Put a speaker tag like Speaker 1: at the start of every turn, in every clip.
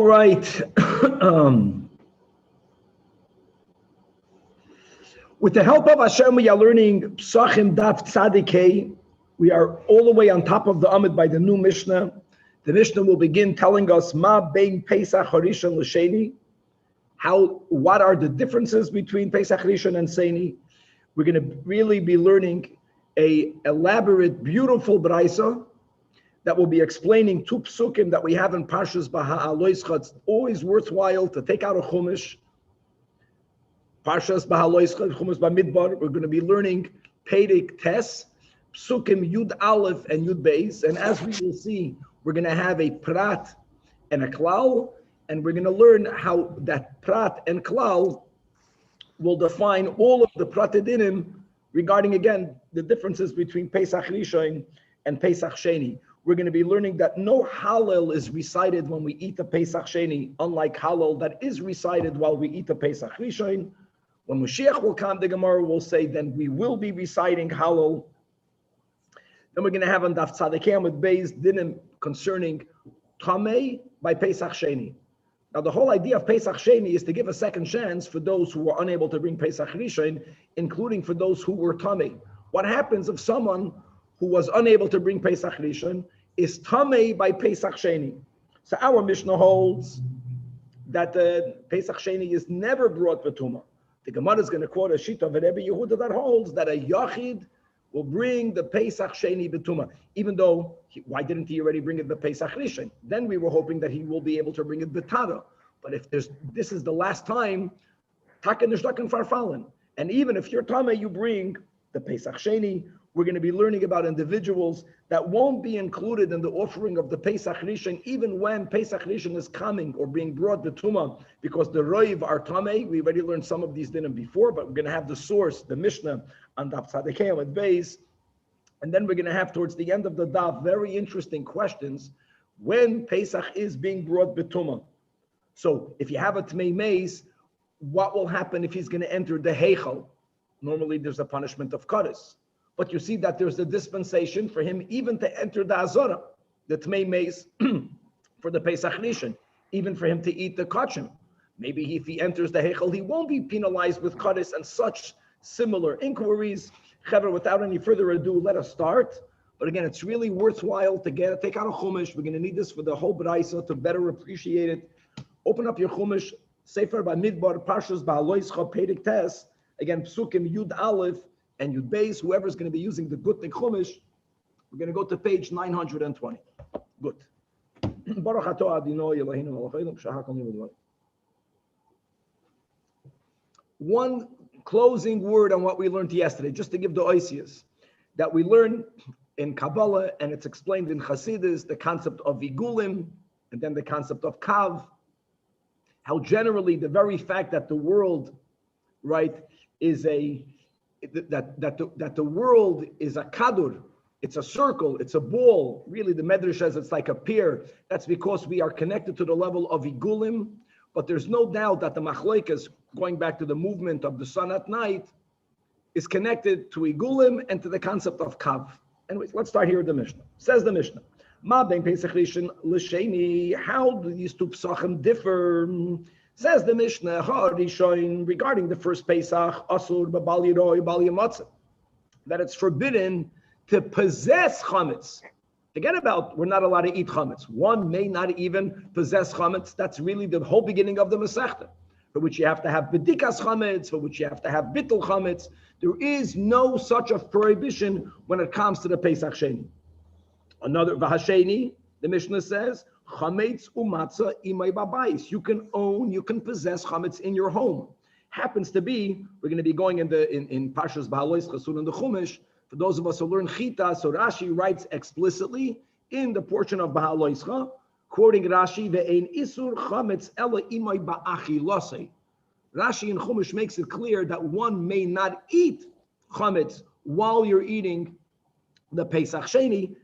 Speaker 1: Right. With the help of Hashem, we are learning Pesachim Daf Tzadikei. We are all the way on top of the Amid by the new Mishnah. The Mishnah will begin telling us Ma Bein Pesach Harishon L'Sheni. What are the differences between Pesach Rishon and Sheni? We're going to really be learning a elaborate, beautiful Braisa that will be explaining two psukim that we have in Parshas Baha'aloischa. It's always worthwhile to take out a Chumash. Parshas Baha'aloischa, Chumash Bamidbar. We're going to be learning Perek Tes, psukim Yud Aleph and Yud Beis. And as we will see, we're going to have a prat and a klal, and we're going to learn how that prat and klal will define all of the pratedinim regarding, again, the differences between Pesach Rishon and Pesach Sheni. We're going to be learning that no Hallel is recited when we eat the Pesach Sheni, unlike Hallel that is recited while we eat the Pesach Rishon. When Mashiach will come, the Gemara will say, then we will be reciting Hallel. Then we're going to have on Daf Tzadikei with Beis Dinim concerning Tamei by Pesach Sheni. Now, the whole idea of Pesach Sheni is to give a second chance for those who were unable to bring Pesach Rishon, including for those who were Tamei. What happens if someone who was unable to bring Pesach Rishon is Tamei by Pesach Sheni? So our Mishnah holds that the Pesach Sheni is never brought B'tumah. The Gemara is going to quote a sheet of Rabbi Yehuda that holds that a Yachid will bring the Pesach Sheni B'tumah, even though, why didn't he already bring it the Pesach Rishon? Then we were hoping that he will be able to bring it B'tara. But if this is the last time, Taken Nishtaken Farfallen. And even if you're Tamei, you bring the Pesach Sheni. We're going to be learning about individuals that won't be included in the offering of the Pesach Rishon, even when Pesach Rishon is coming or being brought the Tumah, because the Roiv are Tamei. We already learned some of these dinim before, but we're going to have the source, the Mishnah, on Daf Tzadikei with Beis. And then we're going to have towards the end of the Daf very interesting questions when Pesach is being brought B'tumah. So if you have a Tmei Meis, what will happen if he's going to enter the Heichal? Normally there's a punishment of Kares. But you see that there's a dispensation for him even to enter the Azara, the Tmei Meis, for the Pesach Rishon, even for him to eat the Kachim. Maybe if he enters the Heichal, he won't be penalized with Kares and such similar inquiries. Chaver, without any further ado, let us start. But again, it's really worthwhile to take out a Chumash. We're going to need this for the whole Braisa to better appreciate it. Open up your Chumash, Sefer Bamidbar, Parshas Baha'aloischa, Perek Tes, again, Psukim Yud Aleph and Yud Beis, whoever's going to be using the Gutnik Chumash, we're going to go to page 920. Good. Baruch atah Adonai Eloheinu melech haolam shahar kol yom. One closing word on what we learned yesterday, just to give the oisias, that we learned in Kabbalah, and it's explained in Chassidus, the concept of Igulim, and then the concept of Kav, how generally the very fact that the world, right, is that the world is a kadur, it's a circle, it's a ball. Really, the Midrash says it's like a pear. That's because we are connected to the level of Igulim. But there's no doubt that the Machloikas, going back to the movement of the sun at night, is connected to Igulim and to the concept of Kav. Anyways, let's start here with the Mishnah. Says the Mishnah, Ma ben Pesach Rishon l'Sheni. How do these two Pesachim differ? Says the Mishnah, regarding the first Pesach, Asur b'bal yiroi b'al yamatzah, that it's forbidden to possess chametz. Forget about we're not allowed to eat chametz. One may not even possess chametz. That's really the whole beginning of the Masechta, for which you have to have bedikas chametz, for which you have to have bittul chametz. There is no such a prohibition when it comes to the Pesach Sheni. Another v'hasheni, the Mishnah says, chametz umatzah imay babayis. You can possess chametz in your home. Happens to be, we're going to be going in Parshas Baha'aloischa soon in the Chumash. For those of us who learn Chita, so Rashi writes explicitly in the portion of Baha'aloischa, quoting Rashi, ve'ein isur chametz ela imay ba'achilasei. Rashi in Chumash makes it clear that one may not eat chametz while you're eating the Pesach Sheni.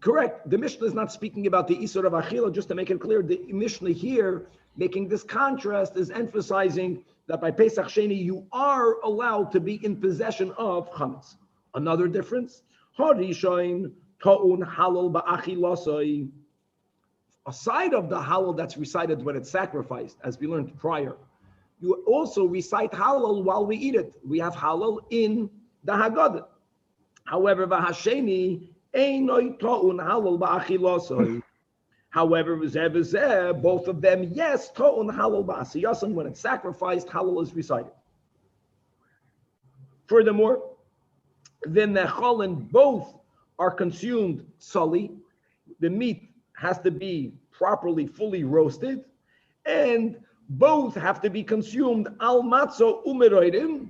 Speaker 1: Correct. The Mishnah is not speaking about the Isur of Achila. Just to make it clear, the Mishnah here, making this contrast, is emphasizing that by Pesach Sheni, you are allowed to be in possession of chametz. Another difference, Harishain ta'un halal ba'achilasai. aside of the Hallel that's recited when it's sacrificed, as we learned prior, you also recite Hallel while we eat it. We have Hallel in the Haggadah. However, v'hasheni einoi to'un Hallel ba'achilosoi. However, both of them, yes, to'un Hallel ba'asiyasan. When it's sacrificed, Hallel is recited. Furthermore, then the cholin both are consumed sully. The meat has to be properly, fully roasted, and both have to be consumed al matzo umeroidim,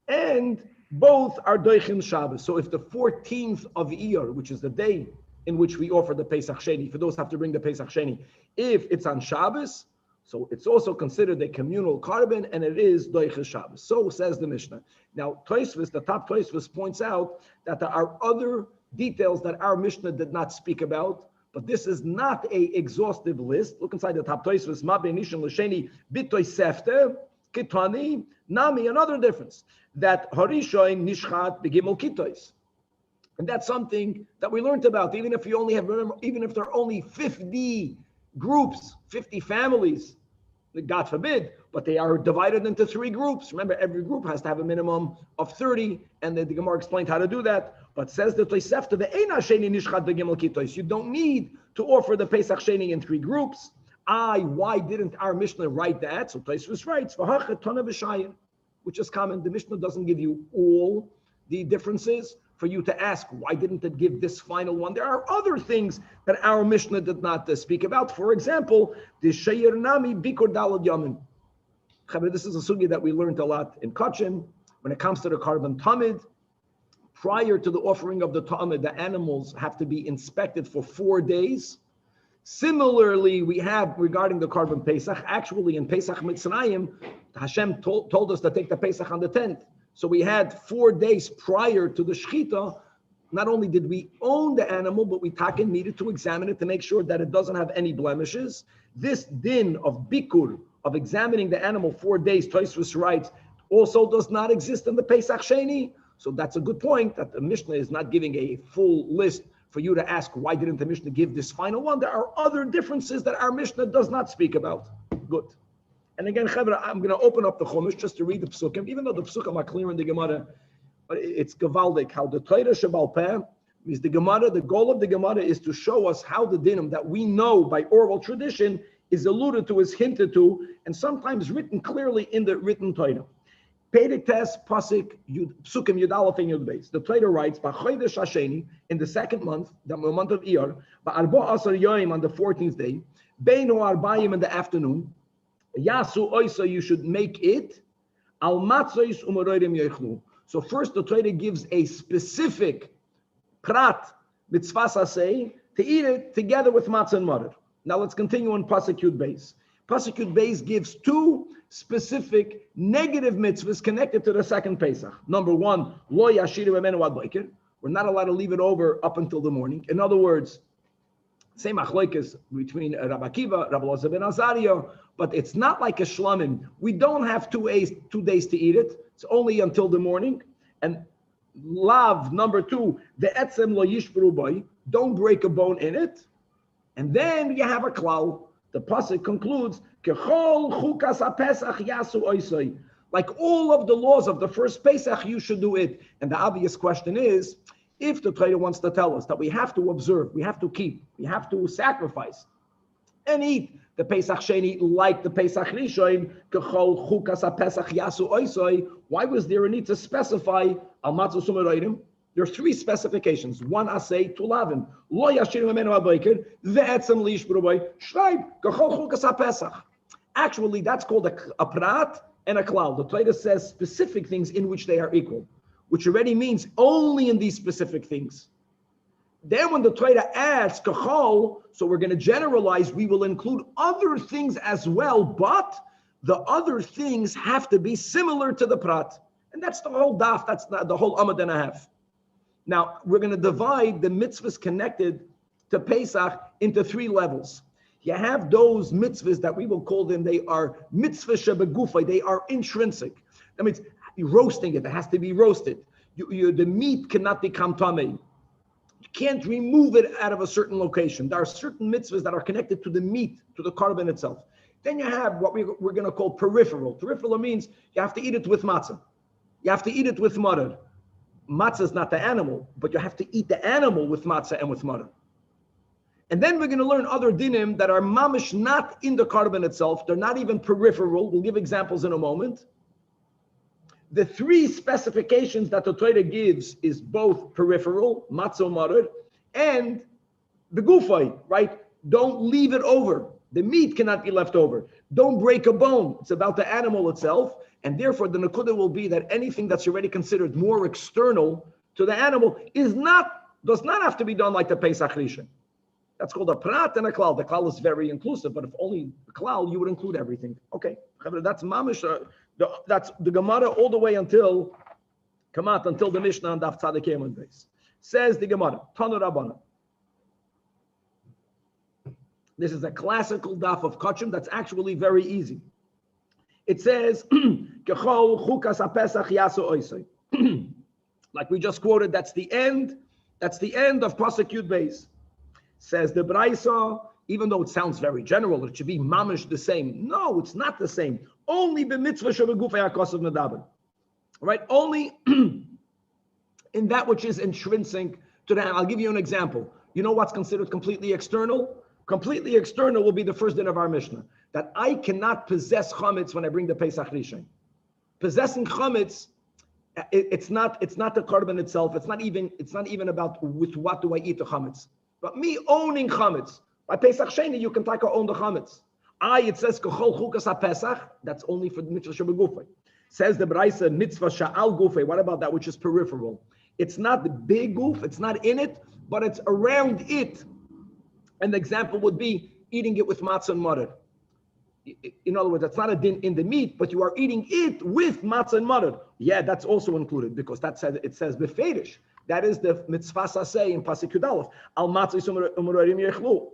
Speaker 1: and both are doichim Shabbos. So if the 14th of Iyar, which is the day in which we offer the Pesach Sheni, for those who have to bring the Pesach Sheni, if it's on Shabbos, so it's also considered a communal carbon, and it is doichim Shabbos. So says the Mishnah. Now, Tosfos, the top Tosfos, points out that there are other details that our Mishnah did not speak about, but this is not a exhaustive list. Look inside the top Tosfos, Ma be'nishin l'sheni bitoy sefte kitani nami. Another difference that harishoin nishchat begimel kitois, and that's something that we learned about. Even if you only have, remember, even if there are only 50 groups, 50 families, God forbid, but they are divided into 3 groups. Remember, every group has to have a minimum of 30, and the Gemara explained how to do that. But says the Tosefta, ve'eina sheni nishchat begimel kitois. You don't need to offer the Pesach Sheni in 3 groups. Why didn't our Mishnah write that? So Tosfos writes, v'hachet tana v'shayir, which is common. The Mishnah doesn't give you all the differences for you to ask, why didn't it give this final one? There are other things that our Mishnah did not speak about. For example, the Sheir Nami Bikur Dalad Yamin. This is a sugya that we learned a lot in Kachim. When it comes to the carbon tamid, prior to the offering of the tamid, the animals have to be inspected for 4 days. Similarly, we have regarding the carbon Pesach, actually in Pesach Mitzrayim, Hashem told us to take the Pesach on the 10th. So we had 4 days prior to the Shechita. Not only did we own the animal, but we needed to examine it to make sure that it doesn't have any blemishes. This din of bikur, of examining the animal 4 days, Tosfos writes, also does not exist in the Pesach Sheni. So that's a good point, that the Mishnah is not giving a full list for you to ask, why didn't the Mishnah give this final one? There are other differences that our Mishnah does not speak about. Good. And again, Chavra, I'm going to open up the Chumash just to read the Psukim, even though the Psukim are clear in the Gemara, but it's Gavaldik, how the Torah Shebal Peh is the Gemara. The goal of the Gemara is to show us how the dinim that we know by oral tradition is alluded to, is hinted to, and sometimes written clearly in the written Torah. Pedic Tes Pasik Psukim Yud Aleph and Yud Beis. The Torah writes, "B'chodesh Hasheni, in the 2nd month, the month of Iyar, ba'arba asar yoyim, on the 14th day, beinu arbayim, in the afternoon, Yasu oisa, you should make it al matzois umaroidim yoichlu." So first, the Torah gives a specific prat mitzvah say to eat it together with matzah and matzah. Now let's continue on Pasuk Yud Beis. Pasuk Yud Beis gives 2 specific negative mitzvahs connected to the 2nd Pesach. Number 1, lo yashiru emenu ad boker. We're not allowed to leave it over up until the morning. In other words, same achloikis between Rabbi Akiva, Rabbi Elazar ben Azariah, but it's not like a shlamim. We don't have 2 days to eat it. It's only until the morning. And lav, number 2, the etzem lo yishbru boy, don't break a bone in it. And then you have a klal. The pasuk concludes, Kechol chukas ha-pesach yasu oisoi. Like all of the laws of the first Pesach, you should do it. And the obvious question is, if the Torah wants to tell us that we have to observe, we have to keep, we have to sacrifice and eat the Pesach Sheni like the Pesach Rishon, Kechol chukas ha-pesach yasu oisoi, why was there a need to specify al matzah sumeroidim? There are 3 specifications. 1 asay, 2 lavim. Lo yashiru memenu haboker, ve'etzem li yishbru boy, shreib, kechol chukas ha-pesach. Actually, that's called a prat and a klal. The Torah says specific things in which they are equal, which already means only in these specific things. Then when the Torah adds kechol, so we're going to generalize, we will include other things as well, but the other things have to be similar to the prat. And that's the whole daf, that's the whole amud and a half. Now, we're going to divide the mitzvahs connected to Pesach into 3 levels. You have those mitzvahs that we will call them, they are mitzvah shebegufay, they are intrinsic. That means roasting it has to be roasted. The meat cannot become tamei. You can't remove it out of a certain location. There are certain mitzvahs that are connected to the meat, to the korban itself. Then you have what we're going to call peripheral. Peripheral means you have to eat it with matzah. You have to eat it with mother. Matzah is not the animal, but you have to eat the animal with matzah and with mother. And then we're going to learn other dinim that are mamish, not in the korban itself. They're not even peripheral. We'll give examples in a moment. The three specifications that the Torah gives is both peripheral, matzah, mother, and the gufay, right? Don't leave it over. The meat cannot be left over. Don't break a bone. It's about the animal itself. And therefore, the nakuda will be that anything that's already considered more external to the animal does not have to be done like the Pesach Rishon. That's called a prat and a klal. The klal is very inclusive, but if only the klal, you would include everything. Okay, that's mamish. That's the Gemara all the way until the Mishnah on Daf Tzaddik Yemon base. Says the Gemara, Tanu Rabbana. This is a classical daf of Kachim that's actually very easy. It says, like we just quoted, that's the end of prosecute base. Says the Braisa, even though it sounds very general, it should be mamish the same. No, it's not the same. Only b'mitzvah shebegufei hakosav medaber. Right? Only in that which is intrinsic to that. I'll give you an example. You know what's considered completely external? Completely external will be the first din of our Mishnah. That I cannot possess chametz when I bring the Pesach Rishon. Possessing chametz, it's not the korban itself. It's not even about with what do I eat the chametz. But me owning chametz. By Pesach Sheni, you can take own the chametz. It says kachol chukas haPesach. That's only for the mitzvah shebegufay. Says the Braisa mitzvah sha'al gufay. What about that which is peripheral? It's not the big goof. It's not in it, but it's around it. And the example would be eating it with matzah and mother. In other words, that's not a din in the meat, but you are eating it with matzah and mother. Yeah, that's also included because it says befedish. That is the mitzvah saseh in Pasuk Yud Aleph. Al matzah umurim yechlu.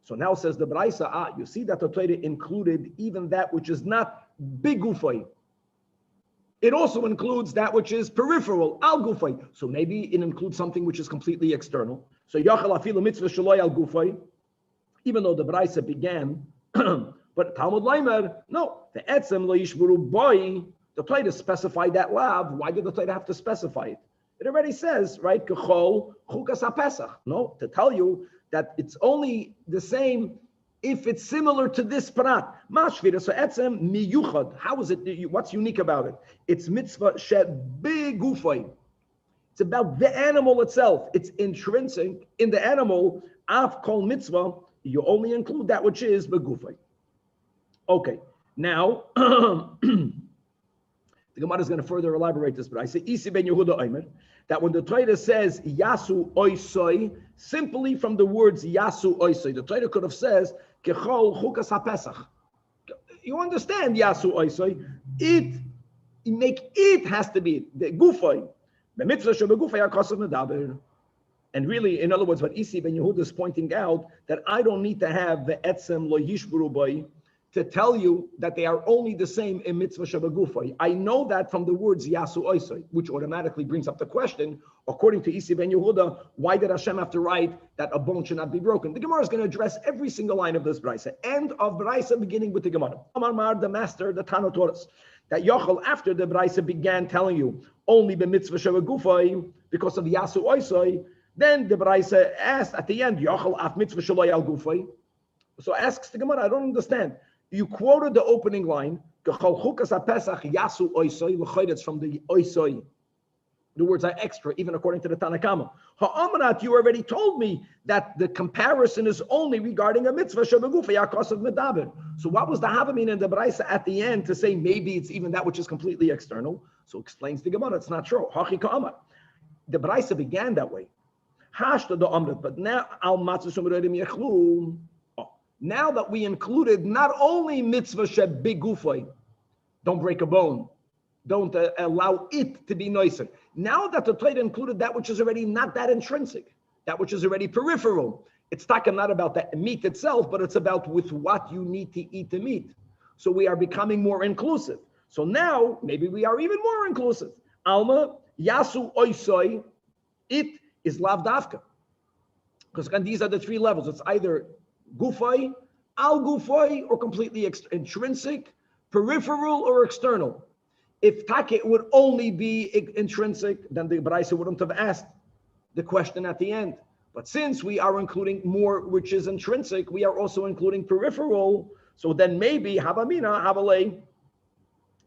Speaker 1: So now says the Braisa, you see that the Torah included even that which is not big gufay. It also includes that which is peripheral, al gufay. So maybe it includes something which is completely external. So yachal afilu mitzvah shaloi al gufay, even though the Braisa began, but Talmud Leimer, no, the etzem lo yishburu boy, the Torah specified that lav. Why did the Torah have to specify it? It already says, right, kechol chukas haPesach. No, to tell you that it's only the same if it's similar to this prat. Mashvira, so etzem miyuchad. How is it? What's unique about it? It's mitzvah shed begufay. It's about the animal itself. It's intrinsic in the animal. Af kol mitzvah. You only include that which is begufay. Okay. Now, the Gemara is going to further elaborate this, but I say Isi ben Yehuda Omer, that when the Torah says Yasu Oisoi, simply from the words Yasu Oisoi, the Torah could have says Kechol Chukas HaPesach. You understand Yasu Oisoi? It has to be the Gufoi. The mitzvah should be Gufoi HaKosav Medaber. And really, in other words, what Isi ben Yehuda is pointing out, that I don't need to have the Etzem Lo Yishburu Boi to tell you that they are only the same in mitzvah shabagufay. I know that from the words yasu oisai, which automatically brings up the question, according to Isi ben Yehuda, why did Hashem have to write that a bone should not be broken? The Gemara is going to address every single line of this Braisa. End of Braisa beginning with the Gemara. Amar Mar, the master, the Tanach taught us that Yochel, after the Braisa began telling you only the mitzvah shabagufay because of yasu oisai, then the Braisa asked at the end, Yochel af mitzvah shaloi al gufay. So asks the Gemara, I don't understand. You quoted the opening line, it's from the oisoi. The words are extra, even according to the Tanakama. Ha'amrat, you already told me that the comparison is only regarding a mitzvah. So what was the havamin in the Braisa at the end to say maybe it's even that which is completely external? So explains the Gemara, it's not true. The Braisa began that way. But now, now that we included not only mitzvah shebigufay, don't break a bone, don't allow it to be noiser. Now that the Torah included that which is already not that intrinsic, that which is already peripheral. It's not about the meat itself, but it's about with what you need to eat the meat. So we are becoming more inclusive. So now maybe we are even more inclusive. Alma yasu oisoi, it is lav davka. Because these are the three levels. It's either gufay, al gufay, or completely intrinsic, peripheral, or external. If take would only be intrinsic, then the Baraisa wouldn't have asked the question at the end. But since we are including more which is intrinsic, we are also including peripheral. So then maybe habamina, habalei,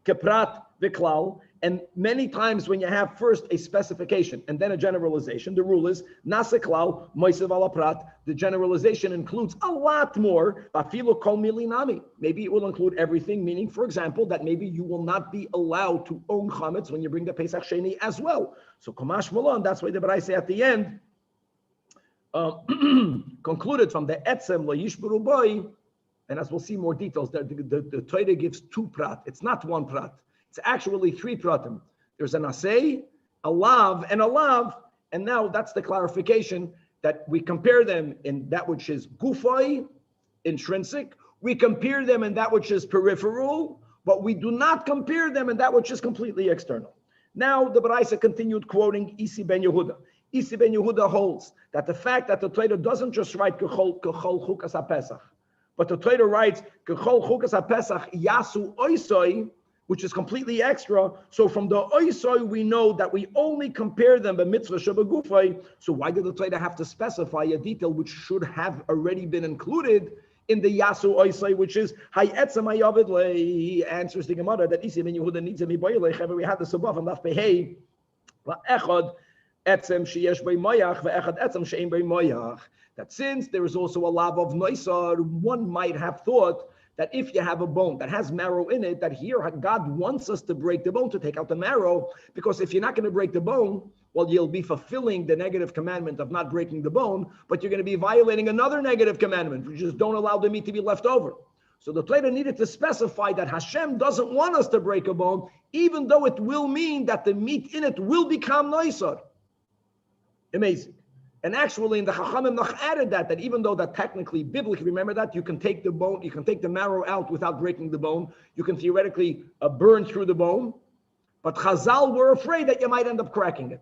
Speaker 1: keprat, viklal. And many times when you have first a specification and then a generalization, the rule is naseklal, moisev ala prat. The generalization includes a lot more. Afilo kol milinami. Maybe it will include everything, meaning, for example, that maybe you will not be allowed to own chametz when you bring the Pesach Sheni as well. So Kamash Malon, that's why the Baraisa at the end concluded from the etzem lo yishburu boy, and as we'll see more details, the Torah gives two prat. It's not one prat. It's actually three pratim. There's an asay, a lav, and a lav. And now that's the clarification that we compare them in that which is gufay, intrinsic. We compare them in that which is peripheral, but we do not compare them in that which is completely external. Now the Baraisa continued quoting Isi ben Yehuda. Isi ben Yehuda holds that the fact that the Torah doesn't just write kechol chukas haPesach, but the Torah writes kechol chukas haPesach yasu oisoi, which is completely extra. So from the oisoi, we know that we only compare them by mitzvah shabagufay. So why did the Torah have to specify a detail which should have already been included in the yasu oisoi, which is hay etzem hayavid le? He answers the Gemara that Isi ben Yehuda needs a miboyle. However, we had this above and laf behei echad etzem sheyesh bei moyach ve'echad etzem she'ein bei moyach. That since there is also a lav of noisar, one might have thought that if you have a bone that has marrow in it, that here God wants us to break the bone, to take out the marrow, because if you're not going to break the bone, well, you'll be fulfilling the negative commandment of not breaking the bone, but you're going to be violating another negative commandment, which is don't allow the meat to be left over. So the Torah needed to specify that Hashem doesn't want us to break a bone, even though it will mean that the meat in it will become noisar. Amazing. And actually, in the Chachamim Noch added that even though that technically, biblically, remember that you can take the bone, you can take the marrow out without breaking the bone. You can theoretically burn through the bone, but Chazal were afraid that you might end up cracking it.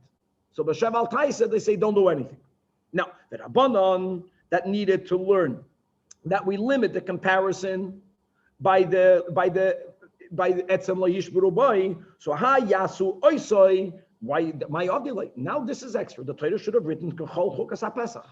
Speaker 1: So B'Shem Al Taisa, they say don't do anything. Now the Rabbanon that needed to learn that we limit the comparison by the etzem lo yishburu boy. So ha yasu oisoi. Why my obdulate? Now this is extra. The Torah should have written kechol chukas haPesach.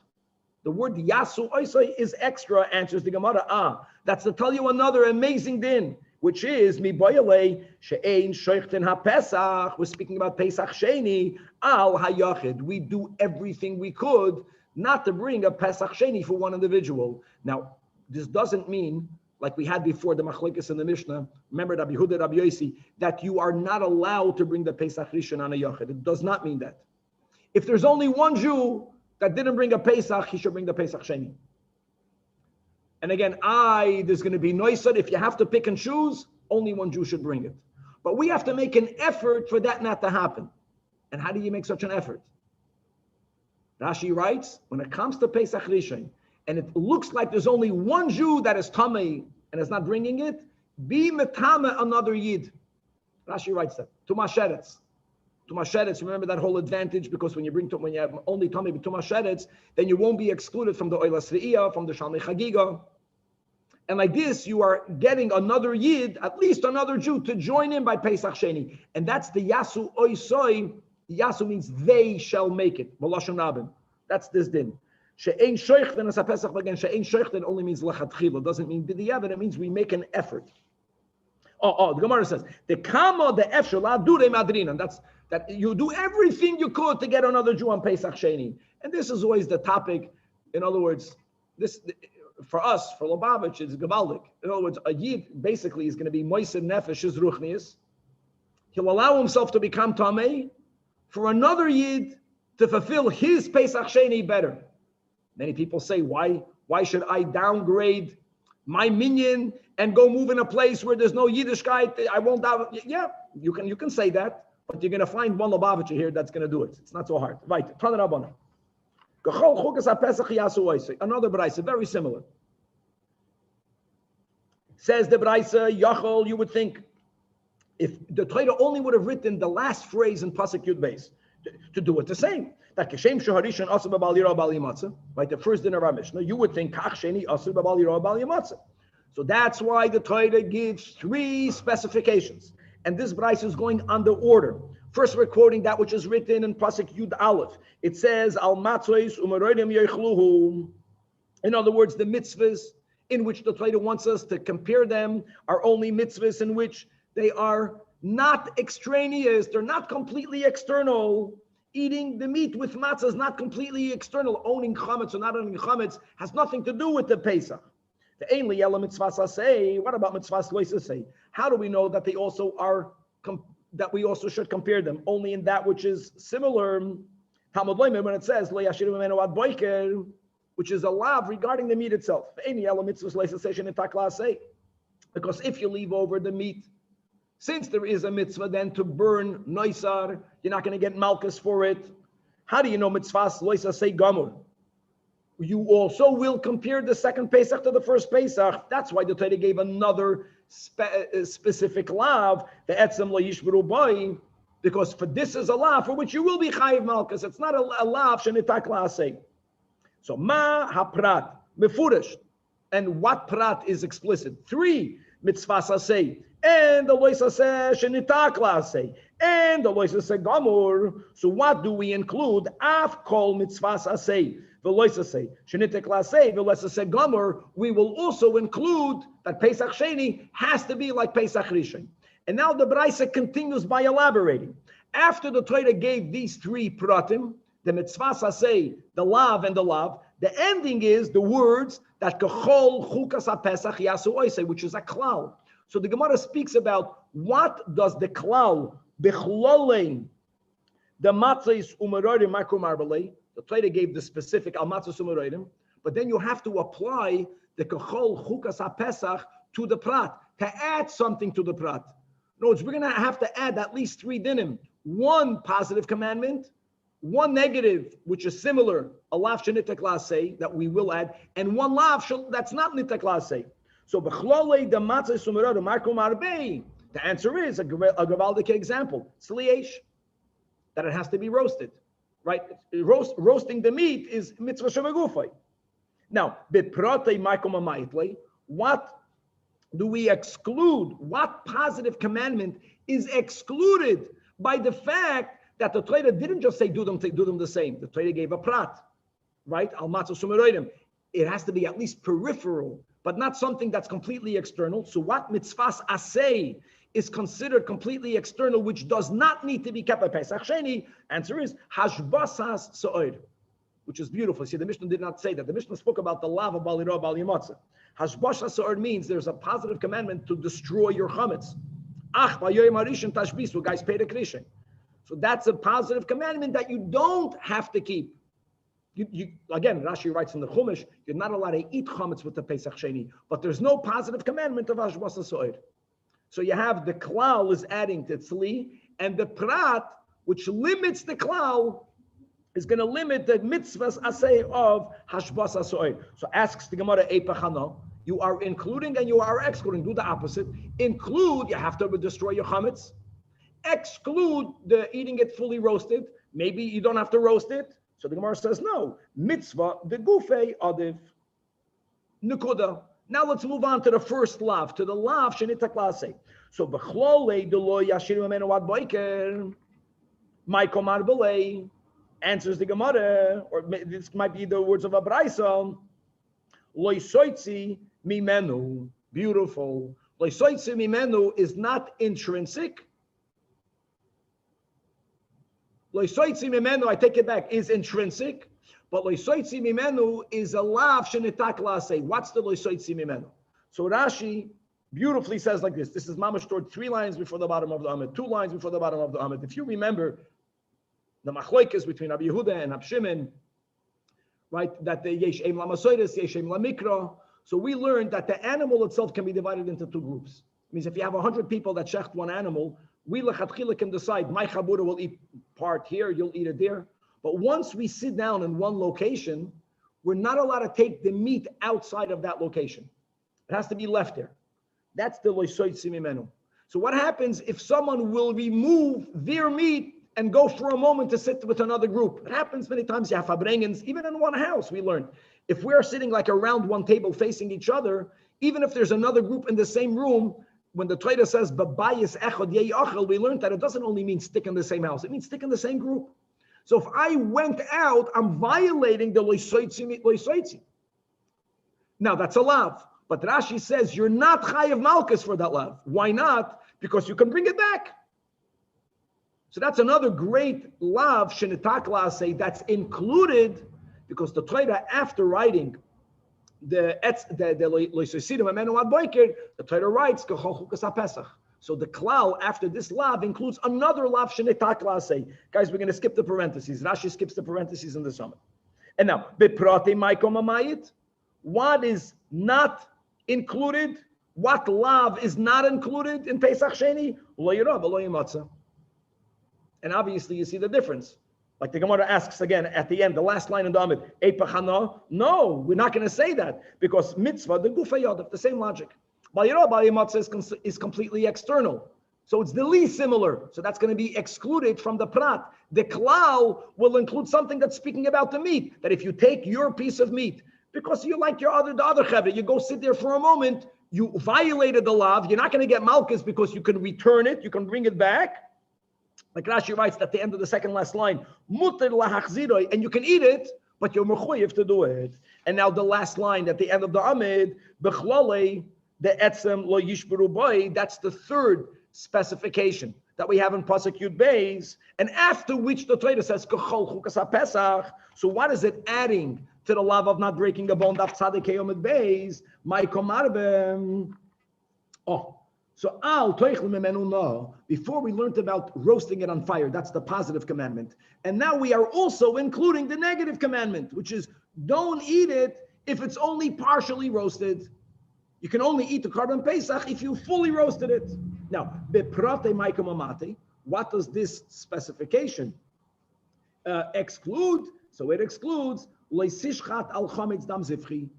Speaker 1: The word yasu oisoi is extra. Answers the Gemara. That's to tell you another amazing din, which is mi boyale she'ein shoichten haPesach. We're speaking about Pesach Sheni al hayachid. We do everything we could not to bring a Pesach Sheni for one individual. Now this doesn't mean, like we had before the machlekes in the Mishnah, remember Rabbi Yehuda, Rabbi Yosi, that you are not allowed to bring the Pesach Rishon on a Yachid. It does not mean that. If there's only one Jew that didn't bring a Pesach, he should bring the Pesach Sheni. And again, there's going to be noisad. If you have to pick and choose, only one Jew should bring it. But we have to make an effort for that not to happen. And how do you make such an effort? Rashi writes, when it comes to Pesach Rishon, and it looks like there's only one Jew that is tamei and is not bringing it, be metame another yid. Rashi writes that. Tumasheretz. Tumasheretz, remember that whole advantage, because when you have only tamei but tumasheretz, then you won't be excluded from the oilas re'iyah, from the shalmei chagiga. And like this, you are getting another yid, at least another Jew, to join in by Pesach Sheni. And that's the yasu oisoi. Yasu means they shall make it. Malashon rabim. That's this din. She'ein shoichten as a Pesach, again, she'ein shoichten only means lachatchila, doesn't mean b'diavad, it means we make an effort. The Gemara says, the kama the efshel adure madrinan, that's that you do everything you could to get another Jew on Pesach Sheni. And this is always the topic. In other words, this for us, for Lubavitch, it's gavaldik. In other words, a yid basically is going to be moiser nefesh is ruchnius. He'll allow himself to become tamei for another yid to fulfill his Pesach Sheni better. Many people say, why should I downgrade my minyan and go move in a place where there's no Yiddishkeit? I won't down. Yeah, you can say that, but you're going to find one Lubavitcher here that's going to do it. It's not so hard. Right. Another Braisa, very similar. Says the Braisa, Yachol, you would think, if the Torah only would have written the last phrase in Pasuk Yud Beis, to do it the same. That Keshem Shaharishan Asur B'Bal Yirah B'Al Yimatzah, right? The first din of our Mishnah, you would think Kach Sheni Asur B'Bal Yirah B'Al Yimatzah. So that's why the Torah gives 3 specifications. And this Bryce is going under order. First, we're quoting that which is written in Pasuk Yud Aleph. It says, Al Matzois Umaroidim Yechluhu. In other words, the mitzvahs in which the Torah wants us to compare them are only mitzvahs in which they are not extraneous, they're not completely external. Eating the meat with matzah is not completely external. Owning chametz or not owning chametz has nothing to do with the Pesach. The ainly element mitzvahs say. What about mitzvahs loisa say? How do we know that they also are that we also should compare them only in that which is similar? Talmud when it says lo yashiru mimenu ad boiker, which is a lav regarding the meat itself. The ainly element mitzvahs loisa say shenitakla say, because if you leave over the meat, since there is a mitzvah then to burn noisar, you're not going to get malchus for it. How do you know mitzvahs loisa say gamur? You also will compare the second Pesach to the first Pesach. That's why the Torah gave another specific lav, the etzem lo yishberu boi, because for this is a lav for which you will be chayiv malchus. It's not a lav shenitak la'aseh. So ma haprat mefurish, and what prat is explicit? 3 mitzvahs aseh, and the lois aseh shenitak la'aseh, and the lois aseh gamur. So what do we include? Af kol mitzvahs aseh. We will also include that Pesach Sheni has to be like Pesach Rishon. And now the Braisa continues by elaborating. After the Torah gave these 3 pratim, the mitzvah saseh, the lav and the lav, the ending is the words that kachol chukas ha-pesach yasu oisei, which is a klal. So the Gemara speaks about what does the klal bichlolei the matzos umarorim makom arbelei. The Torah gave the specific al matzos umarorim, but then you have to apply the kachol chukas ha-pesach to the prat, to add something to the prat. In other words, we're going to have to add at least 3 dinim. 1 positive commandment, 1 negative, which is similar, a lav shenitek la'aseh, that we will add, and 1 lav that's not nitek la'aseh. So, b'chlolei the matzos umarorim makom arbei. The answer is a gavaldik example. Tzliesh, that it has to be roasted. Right? Roasting the meat is mitzvah shemagufay. Now, beprotei makom amaytle, what do we exclude? What positive commandment is excluded by the fact that the Torah didn't just say do them the same? The Torah gave a prat, right? Al matzos umarorim. It has to be at least peripheral, but not something that's completely external. So what mitzvahs aseh is considered completely external, which does not need to be kept by Pesach Sheni? Answer is hashbasas sa'od, which is beautiful. See, the Mishnah did not say that. The Mishnah spoke about the lav of balirah bal yimatzah. Hashbasas sa'od means there's a positive commandment to destroy your chametz. Ach v'yoyim harishin tashbisu, guys, pay the krishin. So that's a positive commandment that you don't have to keep. You again, Rashi writes in the Chumash, you're not allowed to eat chametz with the Pesach Sheni, but there's no positive commandment of hashbasas sa'od. So you have the klal is adding to tzli, and the prat, which limits the klal, is going to limit the mitzvahs asay of hashbas asoy. So asks the Gemara Eipachano, you are including and you are excluding. Do the opposite. Include, you have to destroy your chametz. Exclude the eating it fully roasted. Maybe you don't have to roast it. So the Gemara says no. Mitzvah the gufei adiv nukuda. Now let's move on to the first lav, to the lav shenitak la'aseh. So b'chlolei delo yashiru mimenu ad boiker, my komar belei, answers the Gemara, or this might be the words of a Braisa. Loisoitzi mimenu, beautiful. Loisoitzi mimenu is not intrinsic. Loisoitzi mimenu, I take it back, is intrinsic. But loisoitzi mimenu is a lav shenitak la'aseh. What's the loisoitzi mimenu? So Rashi beautifully says like this. This is mamash stored 3 lines before the bottom of the Amid, 2 lines before the bottom of the Amid. If you remember the machloikes between Rabbi Yehuda and Rabbi Shimon, right? That the yesh em lamasoides, yesh em lamikra. So we learned that the animal itself can be divided into 2 groups. It means if you have 100 people that shecht one animal, we lechatchila can decide my chabura will eat part here, you'll eat it there. But once we sit down in one location, we're not allowed to take the meat outside of that location. It has to be left there. That's the loisoitzi mimenu. So what happens if someone will remove their meat and go for a moment to sit with another group. It happens many times. You have fabrengens, even in one house, we learn. If we're sitting like around one table facing each other, even if there's another group in the same room, when the Torah says, "Babayis echad yei achel," we learned that it doesn't only mean stick in the same house, it means stick in the same group. So if I went out, I'm violating the loisoitzi. Now that's a lav. But Rashi says you're not chayav malchus for that lav. Why not? Because you can bring it back. So that's another great lav, shenitak la'aseh, that's included, because the Torah, after writing the Torah writes, so the klal after this lav includes another lav, shenitak la'aseh. Guys, we're going to skip the parentheses. Rashi skips the parentheses in the summit. And now, beprate maikom amayit, what is not included? What lav is not included in Pesach Sheni? Lo yirah v'lo yimatzah. And obviously you see the difference. Like the Gemara asks again at the end, the last line in the Amid, Eipachana? No, we're not going to say that, because mitzvah, the gufa yadav, the same logic. Bal yirah v'lo yimatzah is completely external. So it's the least similar. So that's going to be excluded from the prat. The klal will include something that's speaking about the meat, that if you take your piece of meat, because you like the other chevre, you go sit there for a moment, you violated the lav, you're not going to get malchus because you can return it, you can bring it back. Like Rashi writes at the end of the second last line, muter lahachziroi, and you can eat it, but you're mechuyev to do it. And now the last line at the end of the Amid, bechlale, the etzem lo yishberu boy, that's the third specification that we have in Pasuk Yud Beis, and after which the Torah says, kachol chukas ha-pesach. So what is it adding to the lav of not breaking a bone? Daf tzaddik yom beis, my komarbem. Oh, so al toichl mimenu no. Before we learned about roasting it on fire, that's the positive commandment, and now we are also including the negative commandment, which is don't eat it if it's only partially roasted. You can only eat the Koren Pesach if you fully roasted it. Now, beprate maikom amate. What does this specification exclude? So it excludes leisishchat al chametz dam zivchi,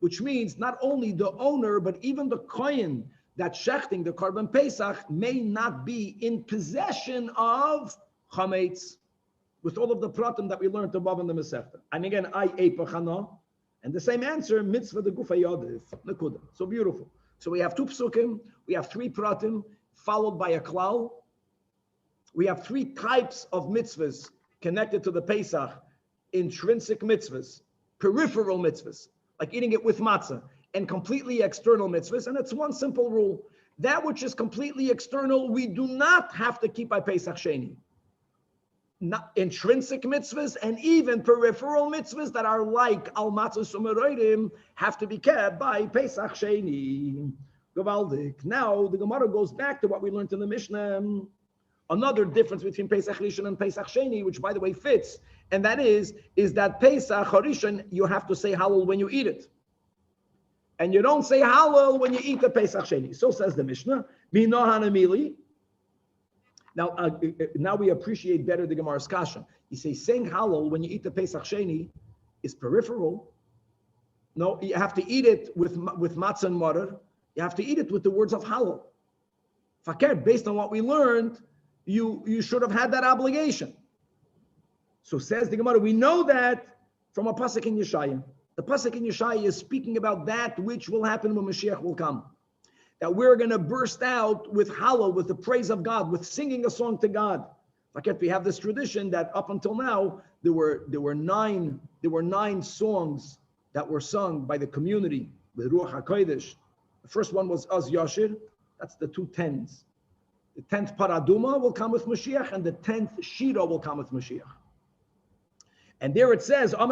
Speaker 1: which means not only the owner, but even the kohen that's shechting the Koren Pesach may not be in possession of chametz, with all of the pratim that we learned above in the Masechta. And again, I eipachana, and the same answer, mitzvah the gufa yodif, nekuda. So beautiful. So we have two psukim, we have three pratim, followed by a klal. We have three types of mitzvahs connected to the Pesach: intrinsic mitzvahs, peripheral mitzvahs, like eating it with matzah, and completely external mitzvahs. And it's one simple rule: that which is completely external, we do not have to keep by Pesach Sheni. Not intrinsic mitzvahs and even peripheral mitzvahs that are like al matzah sumeroidim have to be kept by Pesach Sheni. Gavaldik. Now the Gemara goes back to what we learned in the Mishnah. Another difference between Pesach Rishon and Pesach Sheni, which by the way fits, and that is that Pesach Rishon you have to say Hallel when you eat it, and you don't say Hallel when you eat the Pesach Sheni. So says the Mishnah. Minohanamili. Now we appreciate better the Gemara's kasha. You say saying Hallel when you eat the Pesach Sheni is peripheral. No, you have to eat it with matzah and water. You have to eat it with the words of Hallel. Fakir, based on what we learned, you should have had that obligation. So says the Gemara, we know that from a pasuk in Yeshaya. The pasuk in Yeshaya is speaking about that which will happen when Mashiach will come. That we're going to burst out with Hallel, with the praise of God, with singing a song to God. Fakir, we have this tradition that up until now there were nine songs that were sung by the community with Ruach HaKodesh. The first one was Az Yashir. That's the 2 tens. The 10th Paraduma will come with Mashiach, and the 10th Shira will come with Mashiach. And there it says, it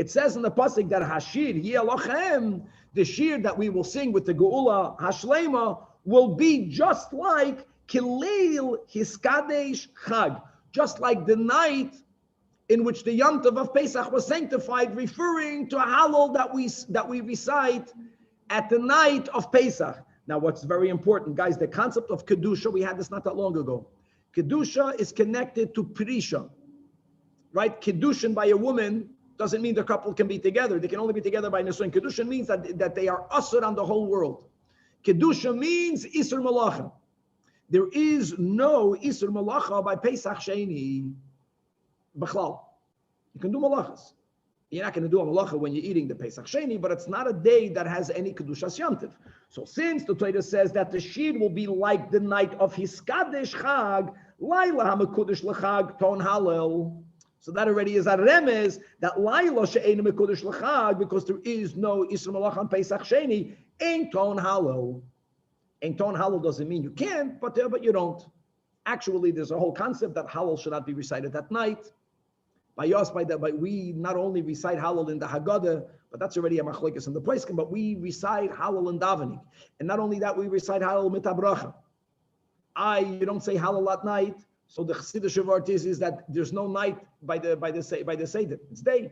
Speaker 1: says in the pasuk that Hashir Yelochem, the shir that we will sing with the Geula Hashlema, will be just like Kilil Hiskadesh Chag, just like the night in which the Yom Tov of Pesach was sanctified, referring to a Hallel that we recite at the night of Pesach. Now, what's very important, guys, the concept of Kedusha, we had this not that long ago. Kedusha is connected to Perisha, right? Kedushin by a woman doesn't mean the couple can be together. They can only be together by Nisuin. Kedusha means that they are asur on the whole world. Kedusha means Isur Malachim. there is no Isur Malacha by Pesach Sheni. B'chlal. You can do malachas. You're not going to do a malacha when you're eating the Pesach Sheni, but it's not a day that has any Kedushas Yontiv. So since the Torah says that the shiur will be like the night of his Kadesh Chag, Laila HaMekudesh L'Chag Ton Halel. So that already is a remez that Laila she'ein Mekudesh L'Chag, because there is no Isur Malacha on Pesach Sheni, ain't Ton Halel. Ain't Ton Halel doesn't mean you can't, but you don't. Actually, there's a whole concept that Halel should not be recited at night. By we not only recite Halal in the Haggadah, but that's already a machlokes in the Pesachim, but we recite Halal in davening. And not only that, we recite Halal mitabracha. You don't say Halal at night, so the Chassidish word is that there's no night by the Seder. It's day.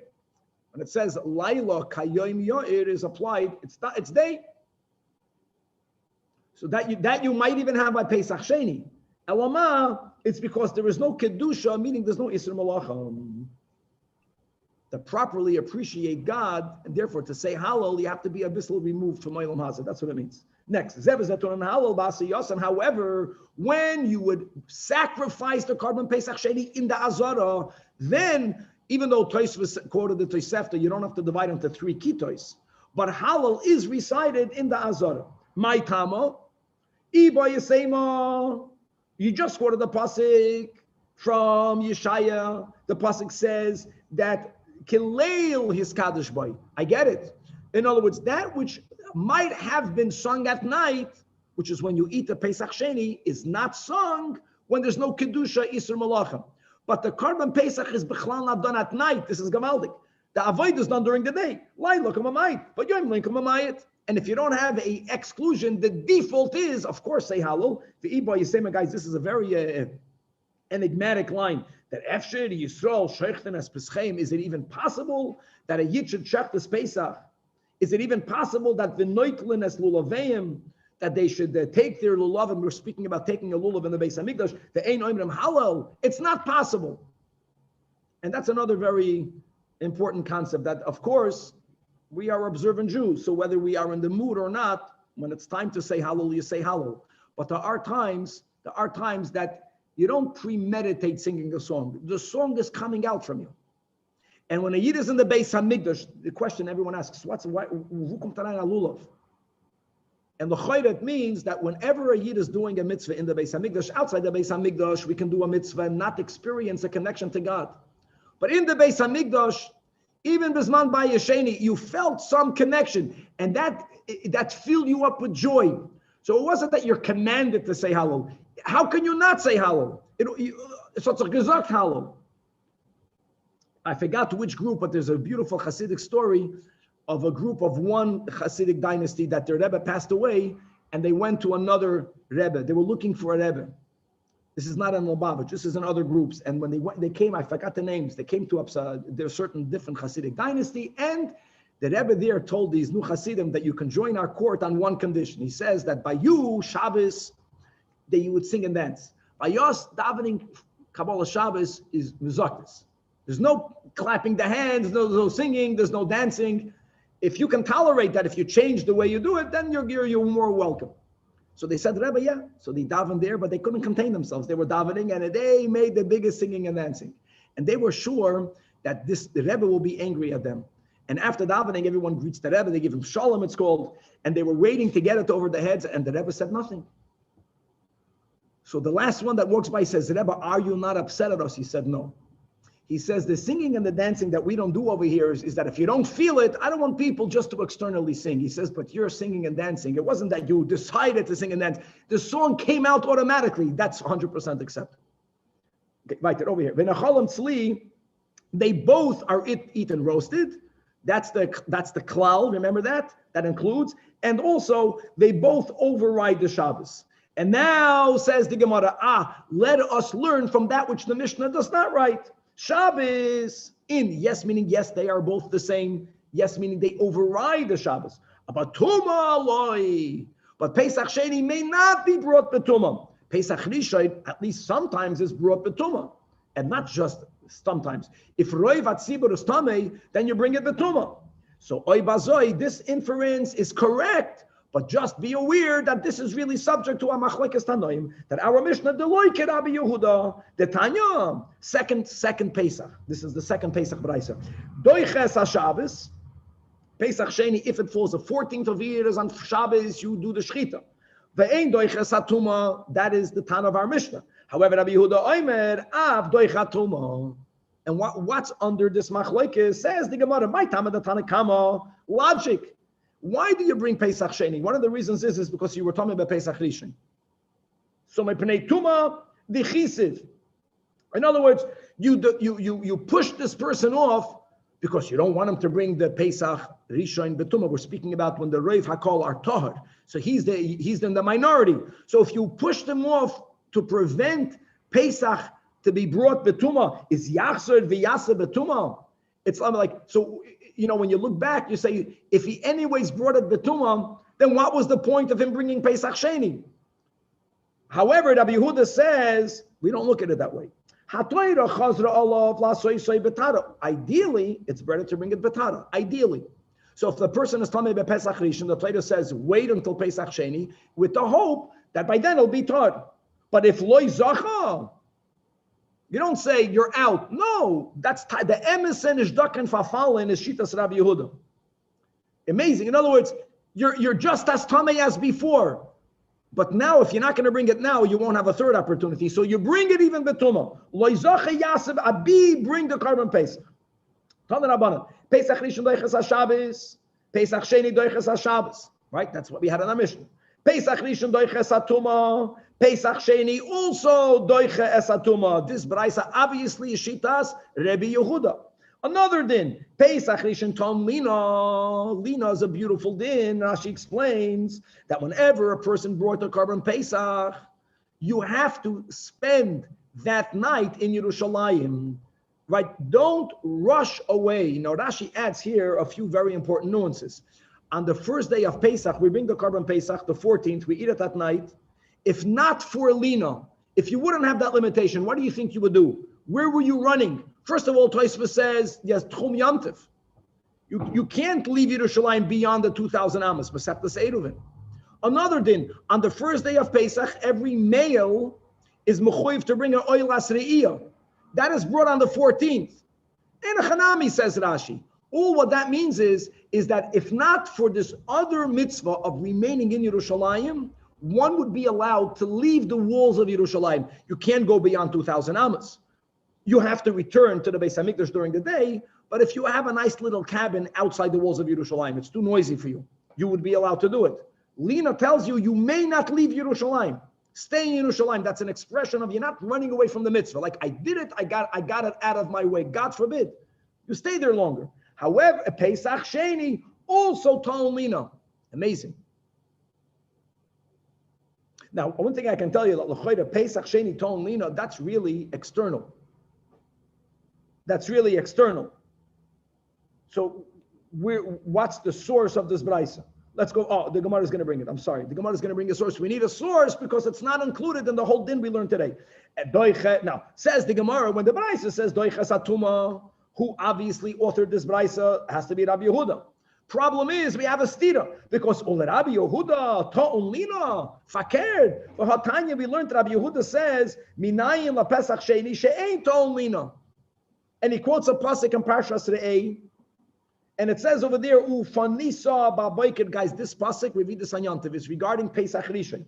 Speaker 1: When it says Laila Kayoim Yoir is applied, it's day. So that you might even have by Pesach Sheni. Elama, it's because there is no Kedusha, meaning there's no Isur Malacha. To properly appreciate God, and therefore to say Halal, you have to be a bissel removed from Olam Hazeh. That's what it means. Next, however, when you would sacrifice the Korban Pesach Sheni in the Azara, then, even though Tosfos quoted the Tosefta, you don't have to divide into 3 kitos, but Halal is recited in the Azara. My Tama, Iba Yisema. You just quoted the pasuk from Yeshaya. The pasuk says that Kileil his Kaddish boy. I get it. In other words, that which might have been sung at night, which is when you eat the Pesach Sheni, is not sung when there's no Kedusha Isur Malacha. But the Korban Pesach is b'chlal not done at night. This is Gamaldik. The Avoid is done during the day. Laila kamamayit, but Yom kamamayit. And if you don't have a exclusion, the default is, of course, say Halal. The Iba Yisema, guys, this is a very enigmatic line. That Efshir Yisrael Shechten as Pesachim. Is it even possible that a Yid should shech this Pesach? Is it even possible that the Noitlin as Lulaveim, that they should take their lulav? And we're speaking about taking a lulav in the Beis Hamikdash. The Ein Oimrim Halal. It's not possible. And that's another very important concept. That, of course, we are observant Jews, so whether we are in the mood or not, when it's time to say Halal, you say Halal. But there are times that you don't premeditate singing a song. The song is coming out from you. And when a Yid is in the Beis Hamikdash, the question everyone asks, who kommt rein lulav? And the chayret means that whenever a Yid is doing a mitzvah in the Beis Hamikdash, outside the Beis Hamikdash, we can do a mitzvah and not experience a connection to God. But in the Beis Hamikdash, even Bisman by Yesheni, you felt some connection, and that filled you up with joy. So it wasn't that you're commanded to say Halal. How can you not say Halal? It's a gesagt Halal. I forgot which group, but there's a beautiful Hasidic story of a group of one Hasidic dynasty that their Rebbe passed away, and they went to another Rebbe. They were looking for a Rebbe. This is not in Lubavitch. This is in other groups. And when they came, I forgot the names. They came to there's certain different Hasidic dynasty, and the Rebbe there told these new Hasidim that you can join our court on one condition. He says that by you, Shabbos, that you would sing and dance. By us, davening Kabbalah Shabbos is mizakis. There's no clapping the hands, there's no singing, there's no dancing. If you can tolerate that, if you change the way you do it, then you're more welcome. So they said, Rebbe, yeah. So they davened there, but they couldn't contain themselves. They were davening, and they made the biggest singing and dancing. And they were sure that the Rebbe will be angry at them. And after davening, everyone greets the Rebbe. They give him shalom, it's called. And they were waiting to get it over their heads, and the Rebbe said nothing. So the last one that walks by says, Rebbe, are you not upset at us? He said, no. He says, the singing and the dancing that we don't do over here is that if you don't feel it, I don't want people just to externally sing. He says, but you're singing and dancing. It wasn't that you decided to sing and dance. The song came out automatically. That's 100% accepted. Okay, right there, over here. They both are eaten roasted. That's the klal, remember that? That includes. And also, they both override the Shabbos. And now, says the Gemara, let us learn from that which the Mishnah does not write. Shabbos yes, meaning yes, they are both the same. Yes, meaning they override the Shabbos. But Tumah loy. But Pesach Sheni may not be brought betumah. Pesach Rishon, at least sometimes, is brought betumah, and not just sometimes. If Roiv Atzibur is tamei, then you bring it betumah. So Oy Bazoi, this inference is correct, But just be aware that this is really subject to a machlekes tanoim, that our Mishnah, Deloy ke Rabbi Yehuda, the Tanya, second Pesach. This is the second Pesach Braisa. Doiches HaShabbos, Pesach Sheni, if it falls the 14th of years on Shabbos, you do the Shechita. Ve'ein doiches hatuma, that is the Tan of our Mishnah. However, Rabbi Yehuda Omer, Av doich hatuma. And what's under this machlekes says the Gemara, my Tama the Tanakama, logic. Why do you bring Pesach Sheni? One of the reasons is because you were talking about Pesach Rishon. So my Pnei Tuma the Chisiv. In other words, you push this person off because you don't want him to bring the Pesach Rishon Betuma. We're speaking about when the Reiv Hakol are Tahar. So he's in the minority. So if you push them off to prevent Pesach to be brought Betuma, is Yachzer v'Yasa Betuma? It's like, so, when you look back, you say, if he anyways brought it Betuma, then what was the point of him bringing Pesach Sheni? However, Rabbi Yehuda says, we don't look at it that way. Ideally, it's better to bring it Betara. Ideally. So if the person is Tamei Pesach Rishon, the Torah says, wait until Pesach Sheni, with the hope that by then it'll be Tar. But if Loi Zacha, you don't say you're out. No, that's the emes is daken fafalin is shitas Rabbi Yehuda. Amazing. In other words, you're just as tamei as before, but now if you're not going to bring it now, you won't have a third opportunity. So you bring it even betuma. Loizache yaseb abi, bring the carbon pesach. Taner Rabbanan Pesach Rishon doiches haShabbos, Pesach Sheni doiches haShabbos. Right, that's what we had in our Mishnah. Pesach Rishon doiches hatuma. Pesach Sheni also doiche esatuma. This braisa obviously is shitas Rabbi Yehuda. Another din, Pesach Rishon Tom Lina. Lina is a beautiful din. Rashi explains that whenever a person brought a carbon Pesach, you have to spend that night in Yerushalayim. Right? Don't rush away. Now Rashi adds here a few very important nuances. On the first day of Pesach, we bring the carbon Pesach, the 14th, we eat it at night. If not for Lina, if you wouldn't have that limitation, what do you think you would do? Where were you running? First of all, Tosfos says, yes, Tchum Yantiv. You can't leave Yerushalayim beyond the 2,000 Amos, except the Seiruvin. Another din, on the first day of Pesach, every male is mechuyev to bring an oilas re'iyah. That is brought on the 14th. And a Hanami, says Rashi. All what that means is that if not for this other mitzvah of remaining in Yerushalayim, one would be allowed to leave the walls of Yerushalayim. You can't go beyond 2,000 Amos. You have to return to the Beis HaMikdash during the day, but if you have a nice little cabin outside the walls of Yerushalayim, it's too noisy for you, you would be allowed to do it. Lina tells you, you may not leave Yerushalayim. Stay in Yerushalayim. That's an expression of you're not running away from the mitzvah. Like, I did it, I got it out of my way. God forbid. You stay there longer. However, a Pesach Sheni also told Lina. Amazing. Now, one thing I can tell you, that Pesach Sheni Ton Lina, that's really external. That's really external. So, what's the source of this braisa? Let's go. Oh, the Gemara is going to bring it. I'm sorry. The Gemara is going to bring a source. We need a source because it's not included in the whole din we learned today. Now, says the Gemara, when the braisa says Doiche Satuma, who obviously authored this braisa has to be Rabbi Yehuda. Problem is, we have a stira because Rabbi Yehuda ta'un lina fakir. For Hatanya, we learned Rabbi Yehuda says Minayin la Pesach Sheni she'ein ta'un lina, and he quotes a pasuk in Parshas Re'ei, and it says over there Ufanisa ba'boiker. Guys, this pasuk we read this on Yom Tov is regarding Pesach Rishon,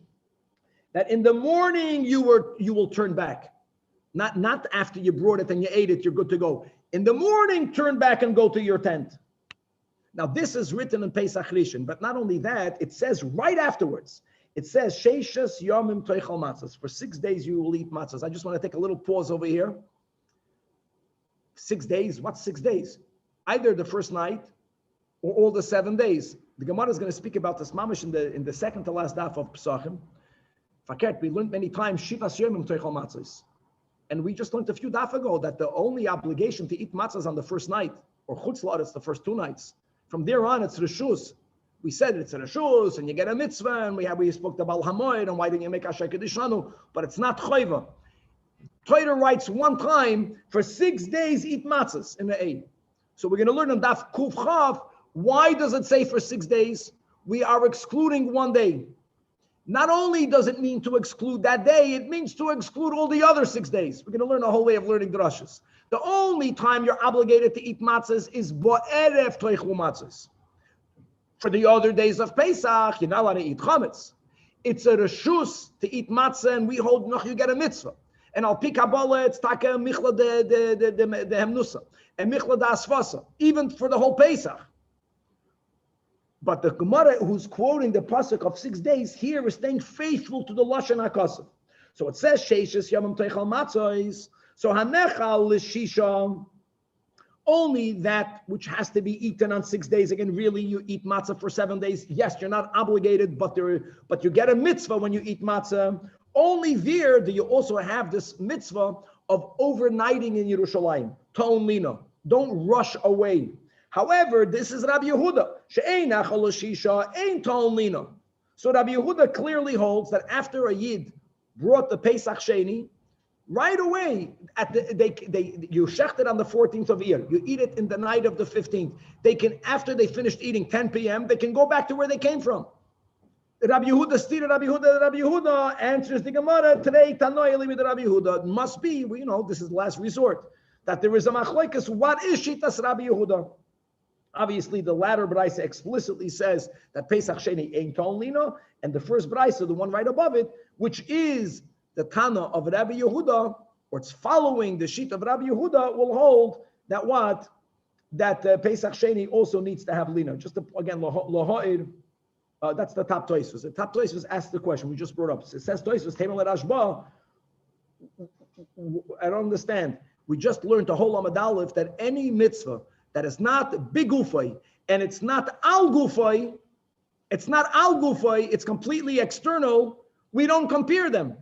Speaker 1: that in the morning you will turn back, not after you brought it and you ate it, you're good to go. In the morning, turn back and go to your tent. Now, this is written in Pesach Rishon, but not only that, it says right afterwards, it says, Sheishas Yomim Toichal Matzahs. For 6 days you will eat matzahs. I just want to take a little pause over here. 6 days? What's 6 days? Either the first night or all the 7 days. The Gemara is going to speak about this mamish in the second to last daf of Pesachim. Faket, we learned many times, Shivas Yomim Toichal Matzahs. And we just learned a few daf ago that the only obligation to eat matzahs on the first night, or chutz la'aretz, the first 2 nights. From there on, it's reshus. We said it's a reshus, and you get a mitzvah, and we spoke about Hamoed, and why didn't you make Asher Kedishanu? But it's not chayva. Torah writes one time, for 6 days eat matzahs in the Eid. So we're going to learn on daf Kuf Chav, why does it say for 6 days? we are excluding one day. Not only does it mean to exclude that day, it means to exclude all the other 6 days. We're going to learn a whole way of learning drashas. The only time you're obligated to eat matzahs is bo'erev toichlu matzahs. For the other days of Pesach, you're not allowed to eat chametz. It's a reshus to eat matzah, and we hold noch you get a mitzvah. And al pi Kabbalah, it's taka michla de hemnusa and michla da asfasa, even for the whole Pesach. But the Gemara, who's quoting the pasuk of 6 days here, is staying faithful to the lashon hakasav. So it says sheishes yamim teichal matzos. So hanechal l'shisha, only that which has to be eaten on 6 days. Again, really, you eat matzah for 7 days. Yes, you're not obligated, but you get a mitzvah when you eat matzah. Only there do you also have this mitzvah of overnighting in Yerushalayim. Ta'on lina. Don't rush away. However, this is Rabbi Yehuda. She'ein achal l'shisha, ein ta'on lina. So Rabbi Yehuda clearly holds that after a Yid brought the Pesach Sheni, right away, you shecht it on the 14th of Iyar. You eat it in the night of the 15th. They can, after they finished eating 10 p.m., they can go back to where they came from. Rabbi Yehuda answers the Gemara today. Tanoeli with Rabbi Yehuda. It must be, this is the last resort, that there is a machlokes. What is shitas Rabbi Yehuda? Obviously, the latter brayse explicitly says that Pesach Sheni ain't ta'on lina, and the first brayse, the one right above it, which is the Tana of Rabbi Yehuda, or it's following the sheet of Rabbi Yehuda, will hold that what? That Pesach Sheni also needs to have lina. Just to, again, loha'ir, that's the top Tosfos. The top Tosfos asked the question we just brought up. It says Tosfos, Teimel Rashba. I don't understand. We just learned the whole Amud Aleph that any mitzvah that is not bigufay and it's not al gufay, it's completely external, we don't compare them.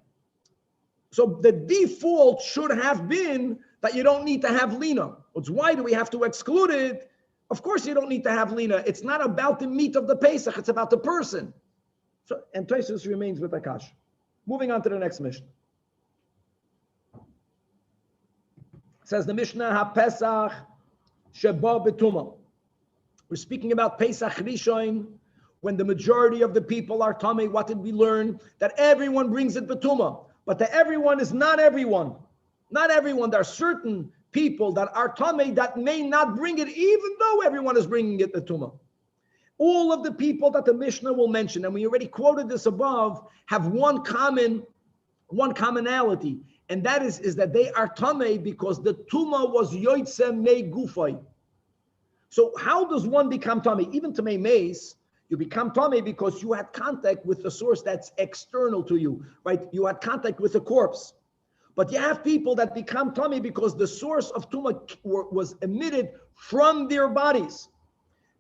Speaker 1: So the default should have been that you don't need to have lina. Why do we have to exclude it? Of course you don't need to have lina. It's not about the meat of the Pesach, it's about the person. So, and Tosfos remains with Akash. Moving on to the next Mishnah. It says the Mishnah, ha-Pesach sheba betuma. We're speaking about Pesach Rishon, when the majority of the people are tamei. What did we learn? That everyone brings it betuma. But the everyone is not everyone. Not everyone. There are certain people that are tamei that may not bring it, even though everyone is bringing it betuma. All of the people that the Mishnah will mention, and we already quoted this above, have one commonality, and that is that they are tamei because the tuma was yoitze mei gufay. So how does one become tamei? Even tamei meis, you become tamei because you had contact with the source that's external to you, right? You had contact with the corpse. But you have people that become tamei because the source of tuma was emitted from their bodies.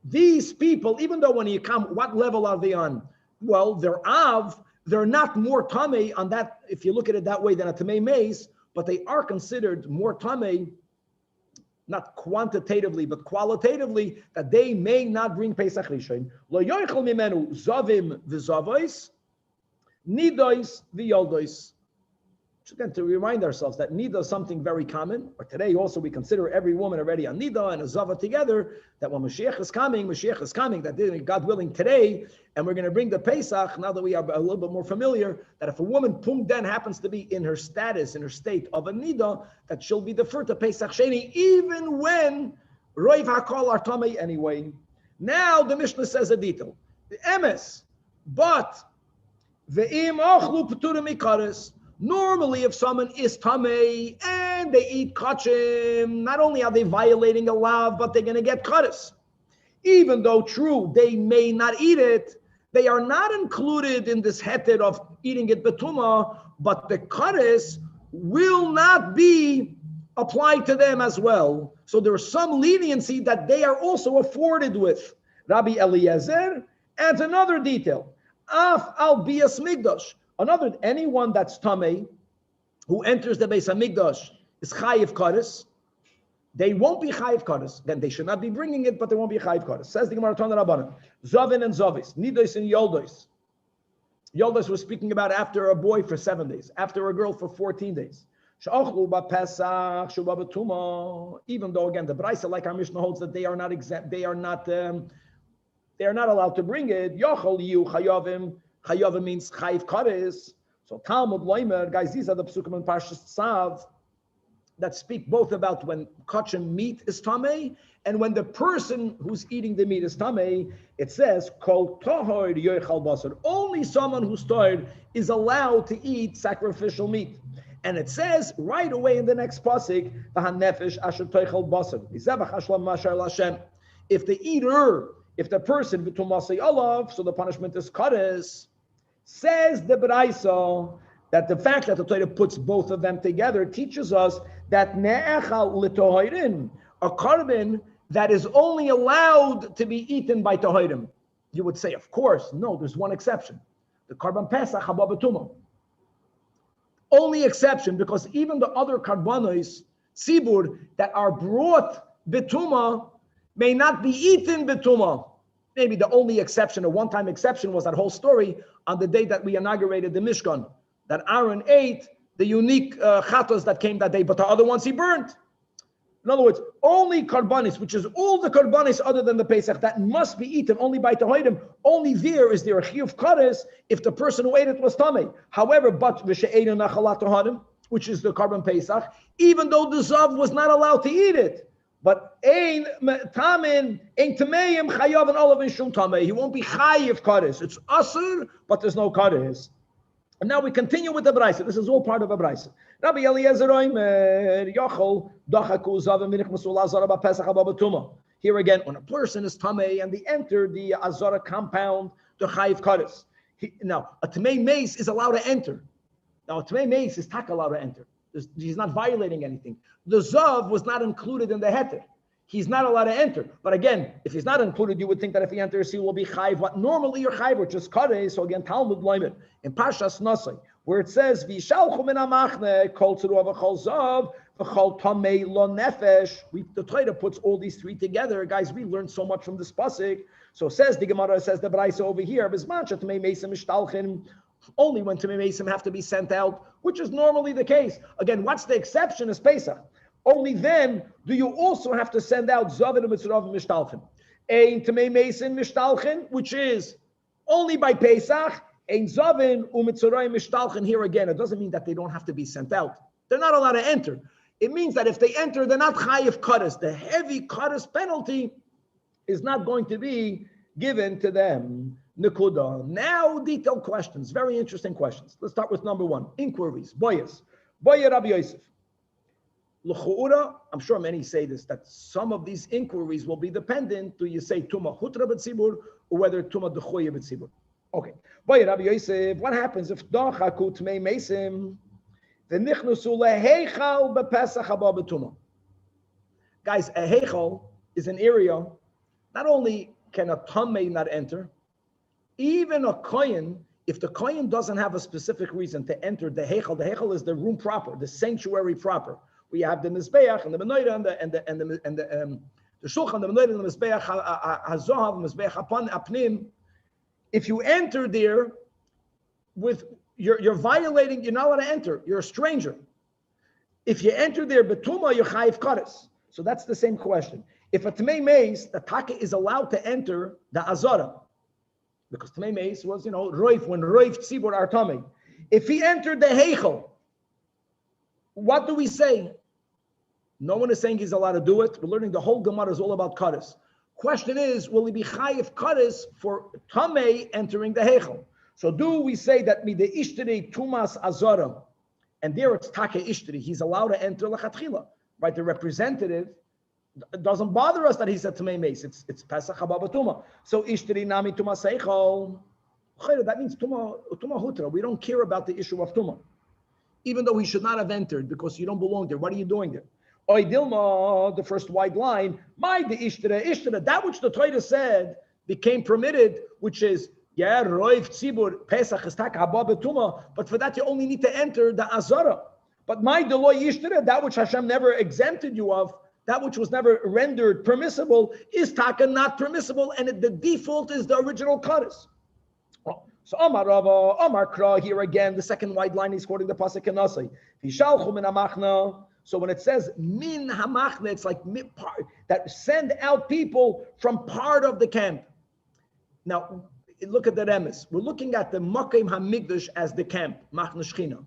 Speaker 1: These people, even though when you come, what level are they on? Well, they're not more tamei on that, if you look at it that way, than a tamei meis, but they are considered more tamei, not quantitatively, but qualitatively, that they may not bring Pesach Rishon. Lo yoichel mimenu zavim v'zavos, nidos v'yoldos. Again, to remind ourselves that nida is something very common, or today also we consider every woman already a nida and a zava together, that when Mashiach is coming, that God willing today, and we're going to bring the Pesach, now that we are a little bit more familiar, that if a woman then happens to be in her status, in her state of a nida, that she'll be deferred to Pesach Sheni, even when Roiv HaKol are tamei anyway. Now the Mishnah says a detail. The emes, but ve'im ochlu p'turim ikaris. Normally, if someone is tamei and they eat kachim, not only are they violating a law, but they're going to get kares. Even though true, they may not eat it, they are not included in this heter of eating it betuma, but the kares will not be applied to them as well. So there's some leniency that they are also afforded with. Rabbi Eliezer adds another detail. Af al bias migdash. Anyone that's tamei who enters the Beis Hamikdash is chayiv kares. They won't be chayiv kares. Then they should not be bringing it, but they won't be chayiv kares. Says the Gemara Tanach Rabbanan. Zavin and Zavis, nidos and yoldos. Yoldos was speaking about after a boy for 7 days, after a girl for 14 days. Even though again the Braisa, like our Mishnah holds, that they are not exempt, they are not they are not allowed to bring it. Yochol yu chayavim. Chayavim means chayiv kares. So Talmud loimer, guys, these are the psukim in Parshas Tzav that speak both about when kachim meat is tamei and when the person who's eating the meat is tamei. It says kol tahor yochal basar. Only someone who's tired is allowed to eat sacrificial meat. And it says right away in the next pasuk, v'hanefesh asher toichal basar v'zebach hashlam mashar l'Hashem. If the eater, if the person v'tumasei olav, so the punishment is kares. Says the Braisa that the fact that the Torah puts both of them together teaches us that ne'echal l'tohirin, a carbon that is only allowed to be eaten by tohirim. You would say, of course, no, there's one exception. The carbon Pesach haba b'tumah. Only exception, because even the other karbanos, tzibur, that are brought b'tumah may not be eaten b'tumah. Maybe the only exception, a one-time exception, was that whole story on the day that we inaugurated the Mishkan, that Aaron ate the unique chatos that came that day, but the other ones he burnt. In other words, only karbanis, which is all the karbanis other than the Pesach, that must be eaten only by Tahoidim, only there is there a chiyuv kares if the person who ate it was tamei. However, but v'she'einu nachalat Tahoidim, which is the carbon Pesach, even though the Zav was not allowed to eat it. But ein tamin, ein tameim chayav and olav and shum tamei. He won't be chayiv kares. It's asur, but there's no kares. And now we continue with the Braisa. This is all part of a Braisa. Rabbi Eliezer Oimer Yochol Dachaku Zavim Minich Masul Azara Pesach Ababatuma. Here again, when a person is tamei and they enter the Azara compound, the chayiv kares. Now, a tamei mace is allowed to enter. Now, a tamei mace is tak allowed to enter. He's not violating anything. The Zav was not included in the heter. He's not allowed to enter. But again, if he's not included, you would think that if he enters, he will be chayiv. What normally you're chayiv, which is kareh. So again, Talmud loimer in Parshas Nasai, where it says v'shalchu min hamachne kol tzruah v'chol zav v'chol tamei lo nefesh. The Torah puts all these three together, guys. We learned so much from this pasuk. So says the Gemara, says the Braisa over here, b'zman shetamei mesim mishtalchin. Only when tamei mesim have to be sent out, which is normally the case. Again, what's the exception is Pesach. Only then do you also have to send out Zavin and Mitzrav and Mishtalchin. Ein Tamei Mesin Mishtalchin, which is only by Pesach. Ein Zavin u'Mitzrayim Mishtalchin. Here again, it doesn't mean that they don't have to be sent out. They're not allowed to enter. It means that if they enter, they're not chayiv kares. The heavy kares penalty is not going to be given to them. Nekuda. Now, detailed questions. Very interesting questions. Let's start with number one. Inquiries. Boyas. Boya Rabbi Yosef. L'chu'ura, I'm sure many say this, that some of these inquiries will be dependent. Do you say Tuma Hutra B'tzibur or whether Tuma D'choya B'tzibur? Okay. Boy, Rabbi Yosef, what happens if Dachaku Tmei Mesim v'nichnusu leheichal b'Pesach haba b'Tuma? Guys, a heichal is an area, not only can a Tamei not enter, even a Kohen, if the Kohen doesn't have a specific reason to enter the heichal is the room proper, the sanctuary proper. We have the mizbeach and the menorah and the shulchan, the menorah and the mizbeach hazohav, mizbeach apnim. If you enter there with you're violating, you're not allowed to enter. You're a stranger. If you enter there betuma, you're chayiv kares. So that's the same question. If a tamei meis, the taka is allowed to enter the azara, because tamei meis was roif when roif tzibur are tamei. If he entered the heichel, what do we say? No one is saying he's allowed to do it. We're learning the whole Gemara is all about kares. Question is, will he be chayiv kares for tamei entering the heichel? So do we say that the ishtri tumas azara, and there it's take ishtri, he's allowed to enter lechatchila, right? The representative, it doesn't bother us that he said tamei meis. It's Pesach haba b'tuma. So ishtri nami tumas heichel. That means tuma hutra. We don't care about the issue of tuma. Even though he should not have entered because you don't belong there. What are you doing there? Oy Dilma, the first wide line, Ishtara, that which the Torah said became permitted, which is, Roiv Tzibur, Pesach, Istak, Haba Betuma, but for that you only need to enter the Azara. But my Deloy Ishtara, that which Hashem never exempted you of, that which was never rendered permissible, is taka not permissible, and the default is the original Kares. So Amar Rava, Amar Kra, here again, the second wide line is quoting the Pasuk in Nasai. Vishalchu min hamachna. So when it says min hamachna, it's like that send out people from part of the camp. Now, look at the remes. We're looking at the Makom HaMikdash as the camp, Machne Shechina.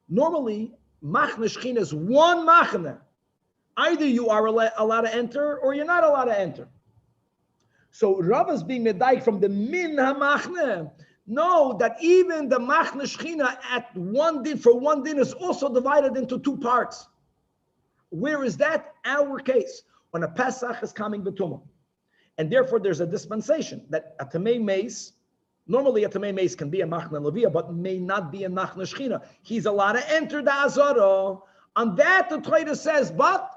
Speaker 1: Normally, Machne Shechina is one Machne. Either you are allowed to enter or you're not allowed to enter. So Rav is being medaik from the Min HaMachne. No, that even the Machne Shechina at one din, for one din, is also divided into two parts. Where is that? Our case. When a Pesach is coming b'tumah. And therefore there's a dispensation that a Tamei Meis, normally a Tamei Meis can be a Machne Leviyah, but may not be a Machne Shechina. He's allowed to enter the Azara. On that, the Torah says, but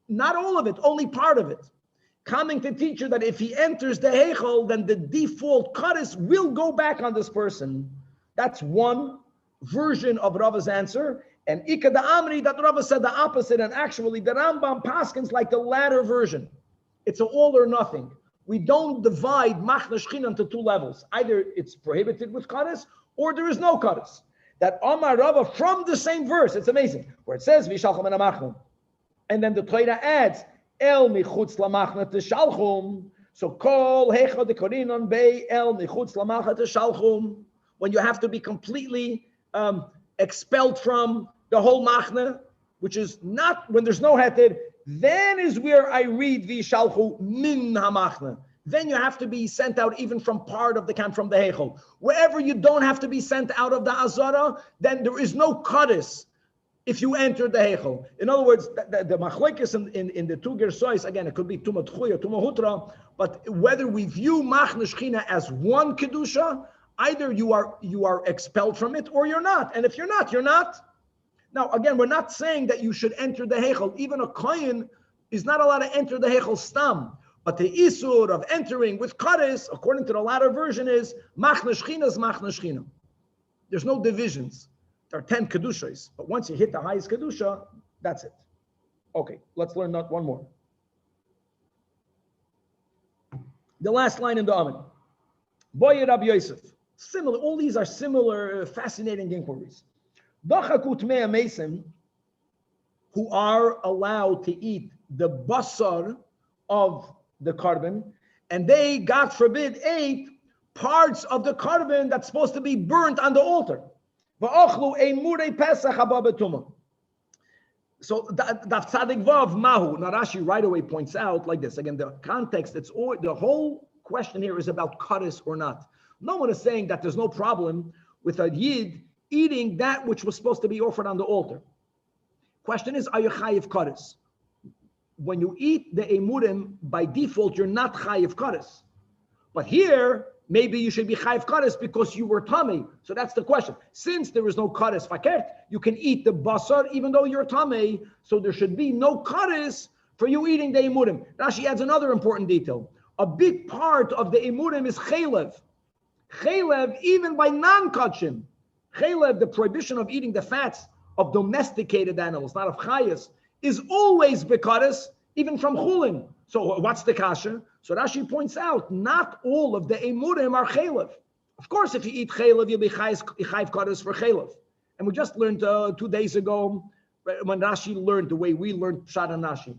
Speaker 1: not all of it, only part of it. Coming to teach you that if he enters the Heichel, then the default Kaddish will go back on this person. That's one version of Rava's answer. And Ika da Amri, that Rava said the opposite, and actually the Rambam paskins like the latter version. It's an all or nothing. We don't divide Machne Shechina into two levels. Either it's prohibited with Kaddish, or there is no Kaddish. That Amar Rava from the same verse, it's amazing, where it says, Vishalchum en Machne. And then the Torah adds, El michutz lamachna teshalchum. So kol hecha de korinon bei el michutz lamachna teshalchum. When you have to be completely expelled from the whole machna, which is not when there's no heter, then is where I read vishalchu min hamachna. Then you have to be sent out even from part of the camp, from the heichel. Wherever you don't have to be sent out of the azara, then there is no kaddish if you enter the heichel. In other words, the machlekes in the two gersois, again, it could be tuma tchuya, tuma hutra, but whether we view Machne Shechina as one kedusha, either you are expelled from it or you're not. And if you're not, you're not. Now, again, we're not saying that you should enter the heichel. Even a kohen is not allowed to enter the heichel stam. But the isur of entering with kaddish, according to the latter version, is Machne Shechina is Machne Shechina. There's no divisions. There are 10 kedushas, but once you hit the highest kedusha, that's it. Okay, let's learn that one more. The last line in the Amen. Boye Rabbi Yosef. Similar, all these are similar, fascinating inquiries. Dachakut mea mesim, who are allowed to eat the basar of the carbon, and they, God forbid, ate parts of the carbon that's supposed to be burnt on the altar. So Daf Tzadik Vav Mahu. Rashi right away points out like this. Again, the context, it's all, the whole question here is about kaddish or not. No one is saying that there's no problem with a yid eating that which was supposed to be offered on the altar. Question is, are you chayiv kaddish? When you eat the emurim, by default, you're not chayiv kaddish. But here, maybe you should be chayiv kaddish because you were tamei. So that's the question. Since there is no kaddish fakert, you can eat the basar even though you're tamei. So there should be no kaddish for you eating the emurim. Rashi adds another important detail. A big part of the emurim is chaylev. Chaylev, even by non-kachim. Chaylev, the prohibition of eating the fats of domesticated animals, not of chayas, is always bekaddish, even from chulin. So what's the kasha? So Rashi points out, not all of the emurim are chaylev. Of course, if you eat chaylev, you'll be chayiv kaddish for chaylev. And we just learned 2 days ago, when Rashi learned the way we learned Pshat and Rashi,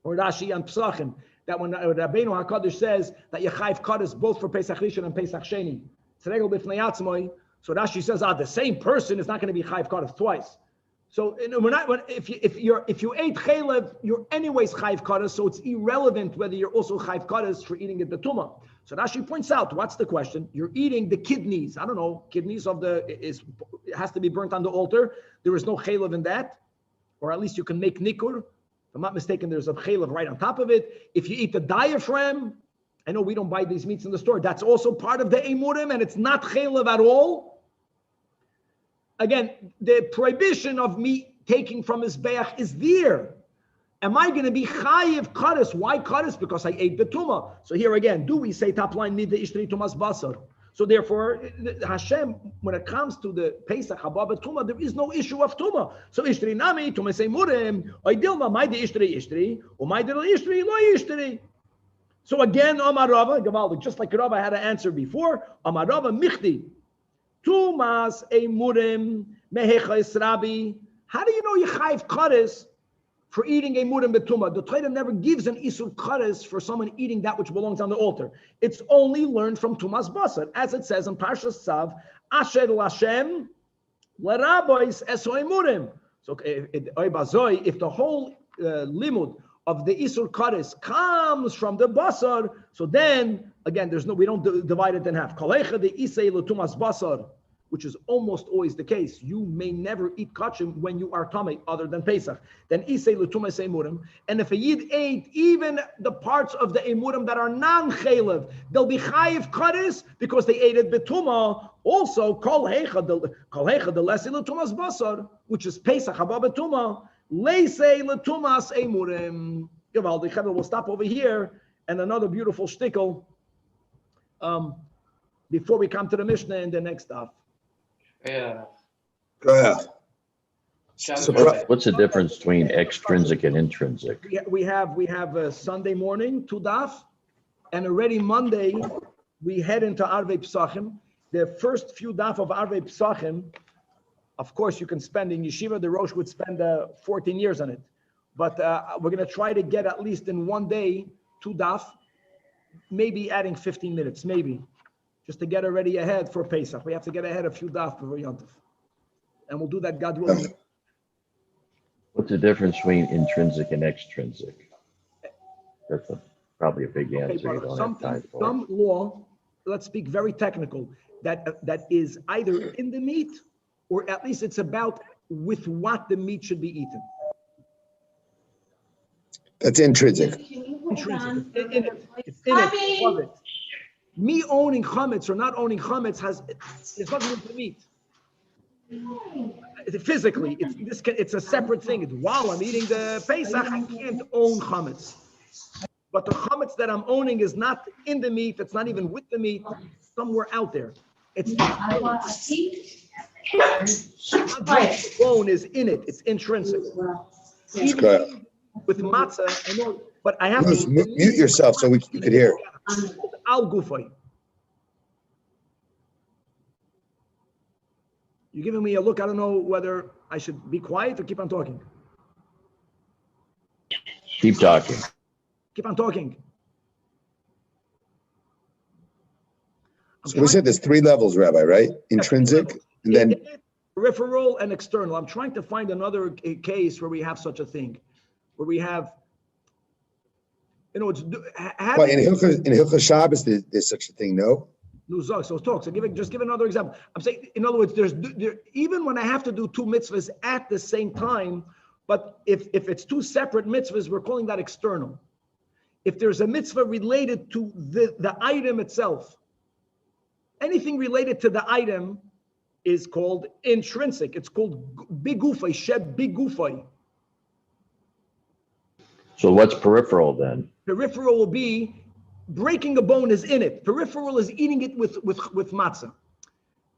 Speaker 1: or Rashi and Pesachim, that when Rabbeinu HaKadosh says that you chayiv kaddish both for Pesach Rishon and Pesach Sheni, so Rashi says, the same person is not going to be chayiv kaddish twice. So we're not. If you ate chaylev, you're anyways chayiv kaddish. So it's irrelevant whether you're also chayiv kaddish for eating it betuma. So Rashi points out, what's the question? You're eating the kidneys. I don't know, kidneys of it has to be burnt on the altar. There is no chaylev in that, or at least you can make nikur. If I'm not mistaken, there's a chaylev right on top of it. If you eat the diaphragm, I know we don't buy these meats in the store. That's also part of the emurim, and it's not chaylev at all. Again, the prohibition of meat taking from his beach is there. Am I going to be chayiv kaddish? Why kaddish? Because I ate betuma. So here again, do we say top line nida ishtri tumas basar? So therefore, Hashem, when it comes to the Pesach haba betuma, there is no issue of tuma. So ishtri nami tumas emurim oidilma my de ishtri or my de ishtri lo ishtri. So again, Amar Rava, Gavaldik, just like Rava had an answer before, Amar Rava michti. Tumas emurim mehechais Rabbi. How do you know you chayiv kaddish for eating a murim betuma. The Torah never gives an isur kares for someone eating that which belongs on the altar. It's only learned from tumas basar, as it says in Parshas Tzav, Asher Lashem l'rabbis esoy murim. So if the whole limud of the isur kares comes from the basar, so then again we don't divide it in half. Kalecha the isay l'tumas basar, which is almost always the case. You may never eat kachim when you are tamei, other than Pesach. Then isay l'tumas emurim. And if a yid ate even the parts of the emurim that are non-chaylev, they'll be chayiv kares because they ate it betuma. Also, kol hecha the lesei l'tumas basar, which is Pesach haba betuma, leisei l'tumas emurim. We'll stop over here, and another beautiful shtickle before we come to the Mishnah in the next stuff.
Speaker 2: Yeah.
Speaker 3: Go ahead.
Speaker 2: So
Speaker 4: What's the difference between extrinsic and intrinsic?
Speaker 1: We have a Sunday morning, 2 daf, and already Monday, we head into Arvei Pesachim. The first few daf of Arvei Pesachim, of course, you can spend in yeshiva, the Rosh would spend 14 years on it. But we're going to try to get at least in one day, 2 daf, maybe adding 15 minutes, maybe. Just to get already ahead for Pesach. We have to get ahead a few daf before Yom Tov. And we'll do that, God willing.
Speaker 4: What's the difference between intrinsic and extrinsic? That's probably a big answer. You don't have time for.
Speaker 1: Some law, let's speak very technical, that is either in the meat, or at least it's about with what the meat should be eaten.
Speaker 3: That's intrinsic.
Speaker 1: Intrinsic. It's in it. Love it. Me owning chametz or not owning chametz it's nothing with the meat. Physically, it's a separate thing. While I'm eating the Pesach, I can't own chametz. But the chametz that I'm owning is not in the meat. It's not even with the meat. Somewhere out there. It's the bone is in it. It's intrinsic.
Speaker 3: Eating
Speaker 1: with matzah, I know, but I have
Speaker 3: to mute yourself so you could hear.
Speaker 1: Al gufay. You're giving me a look. I don't know whether I should be quiet or keep on talking.
Speaker 4: Keep talking.
Speaker 1: Keep on talking.
Speaker 3: So we said there's 3 levels, Rabbi, right? Intrinsic, and then
Speaker 1: peripheral and external. I'm trying to find another case where we have such a thing, where we have, it's
Speaker 3: well, in Hilchos Shabbos there's such a thing, no?
Speaker 1: No, so talk. So just give another example. I'm saying, in other words, even when I have to do 2 mitzvahs at the same time, but if it's 2 separate mitzvahs, we're calling that external. If there's a mitzvah related to the item itself, anything related to the item is called intrinsic. It's called bigufay, sheb bigufay.
Speaker 4: So what's peripheral then?
Speaker 1: Peripheral will be breaking a bone is in it. Peripheral is eating it with matzah.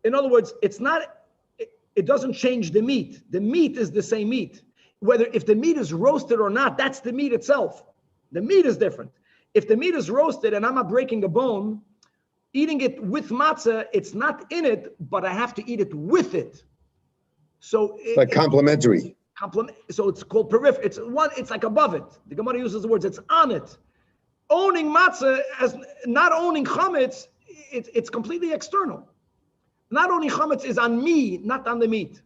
Speaker 1: In other words, it doesn't change the meat. The meat is the same meat. If the meat is roasted or not, that's the meat itself. The meat is different. If the meat is roasted and I'm not breaking a bone, eating it with matzah, it's not in it, but I have to eat it with it. So
Speaker 3: it's like complementary.
Speaker 1: So it's called peripheral. It's like above it. The Gemara uses the words, it's on it. Owning matzah as not owning chametz, it's completely external. Not owning chametz is on me, not on the meat.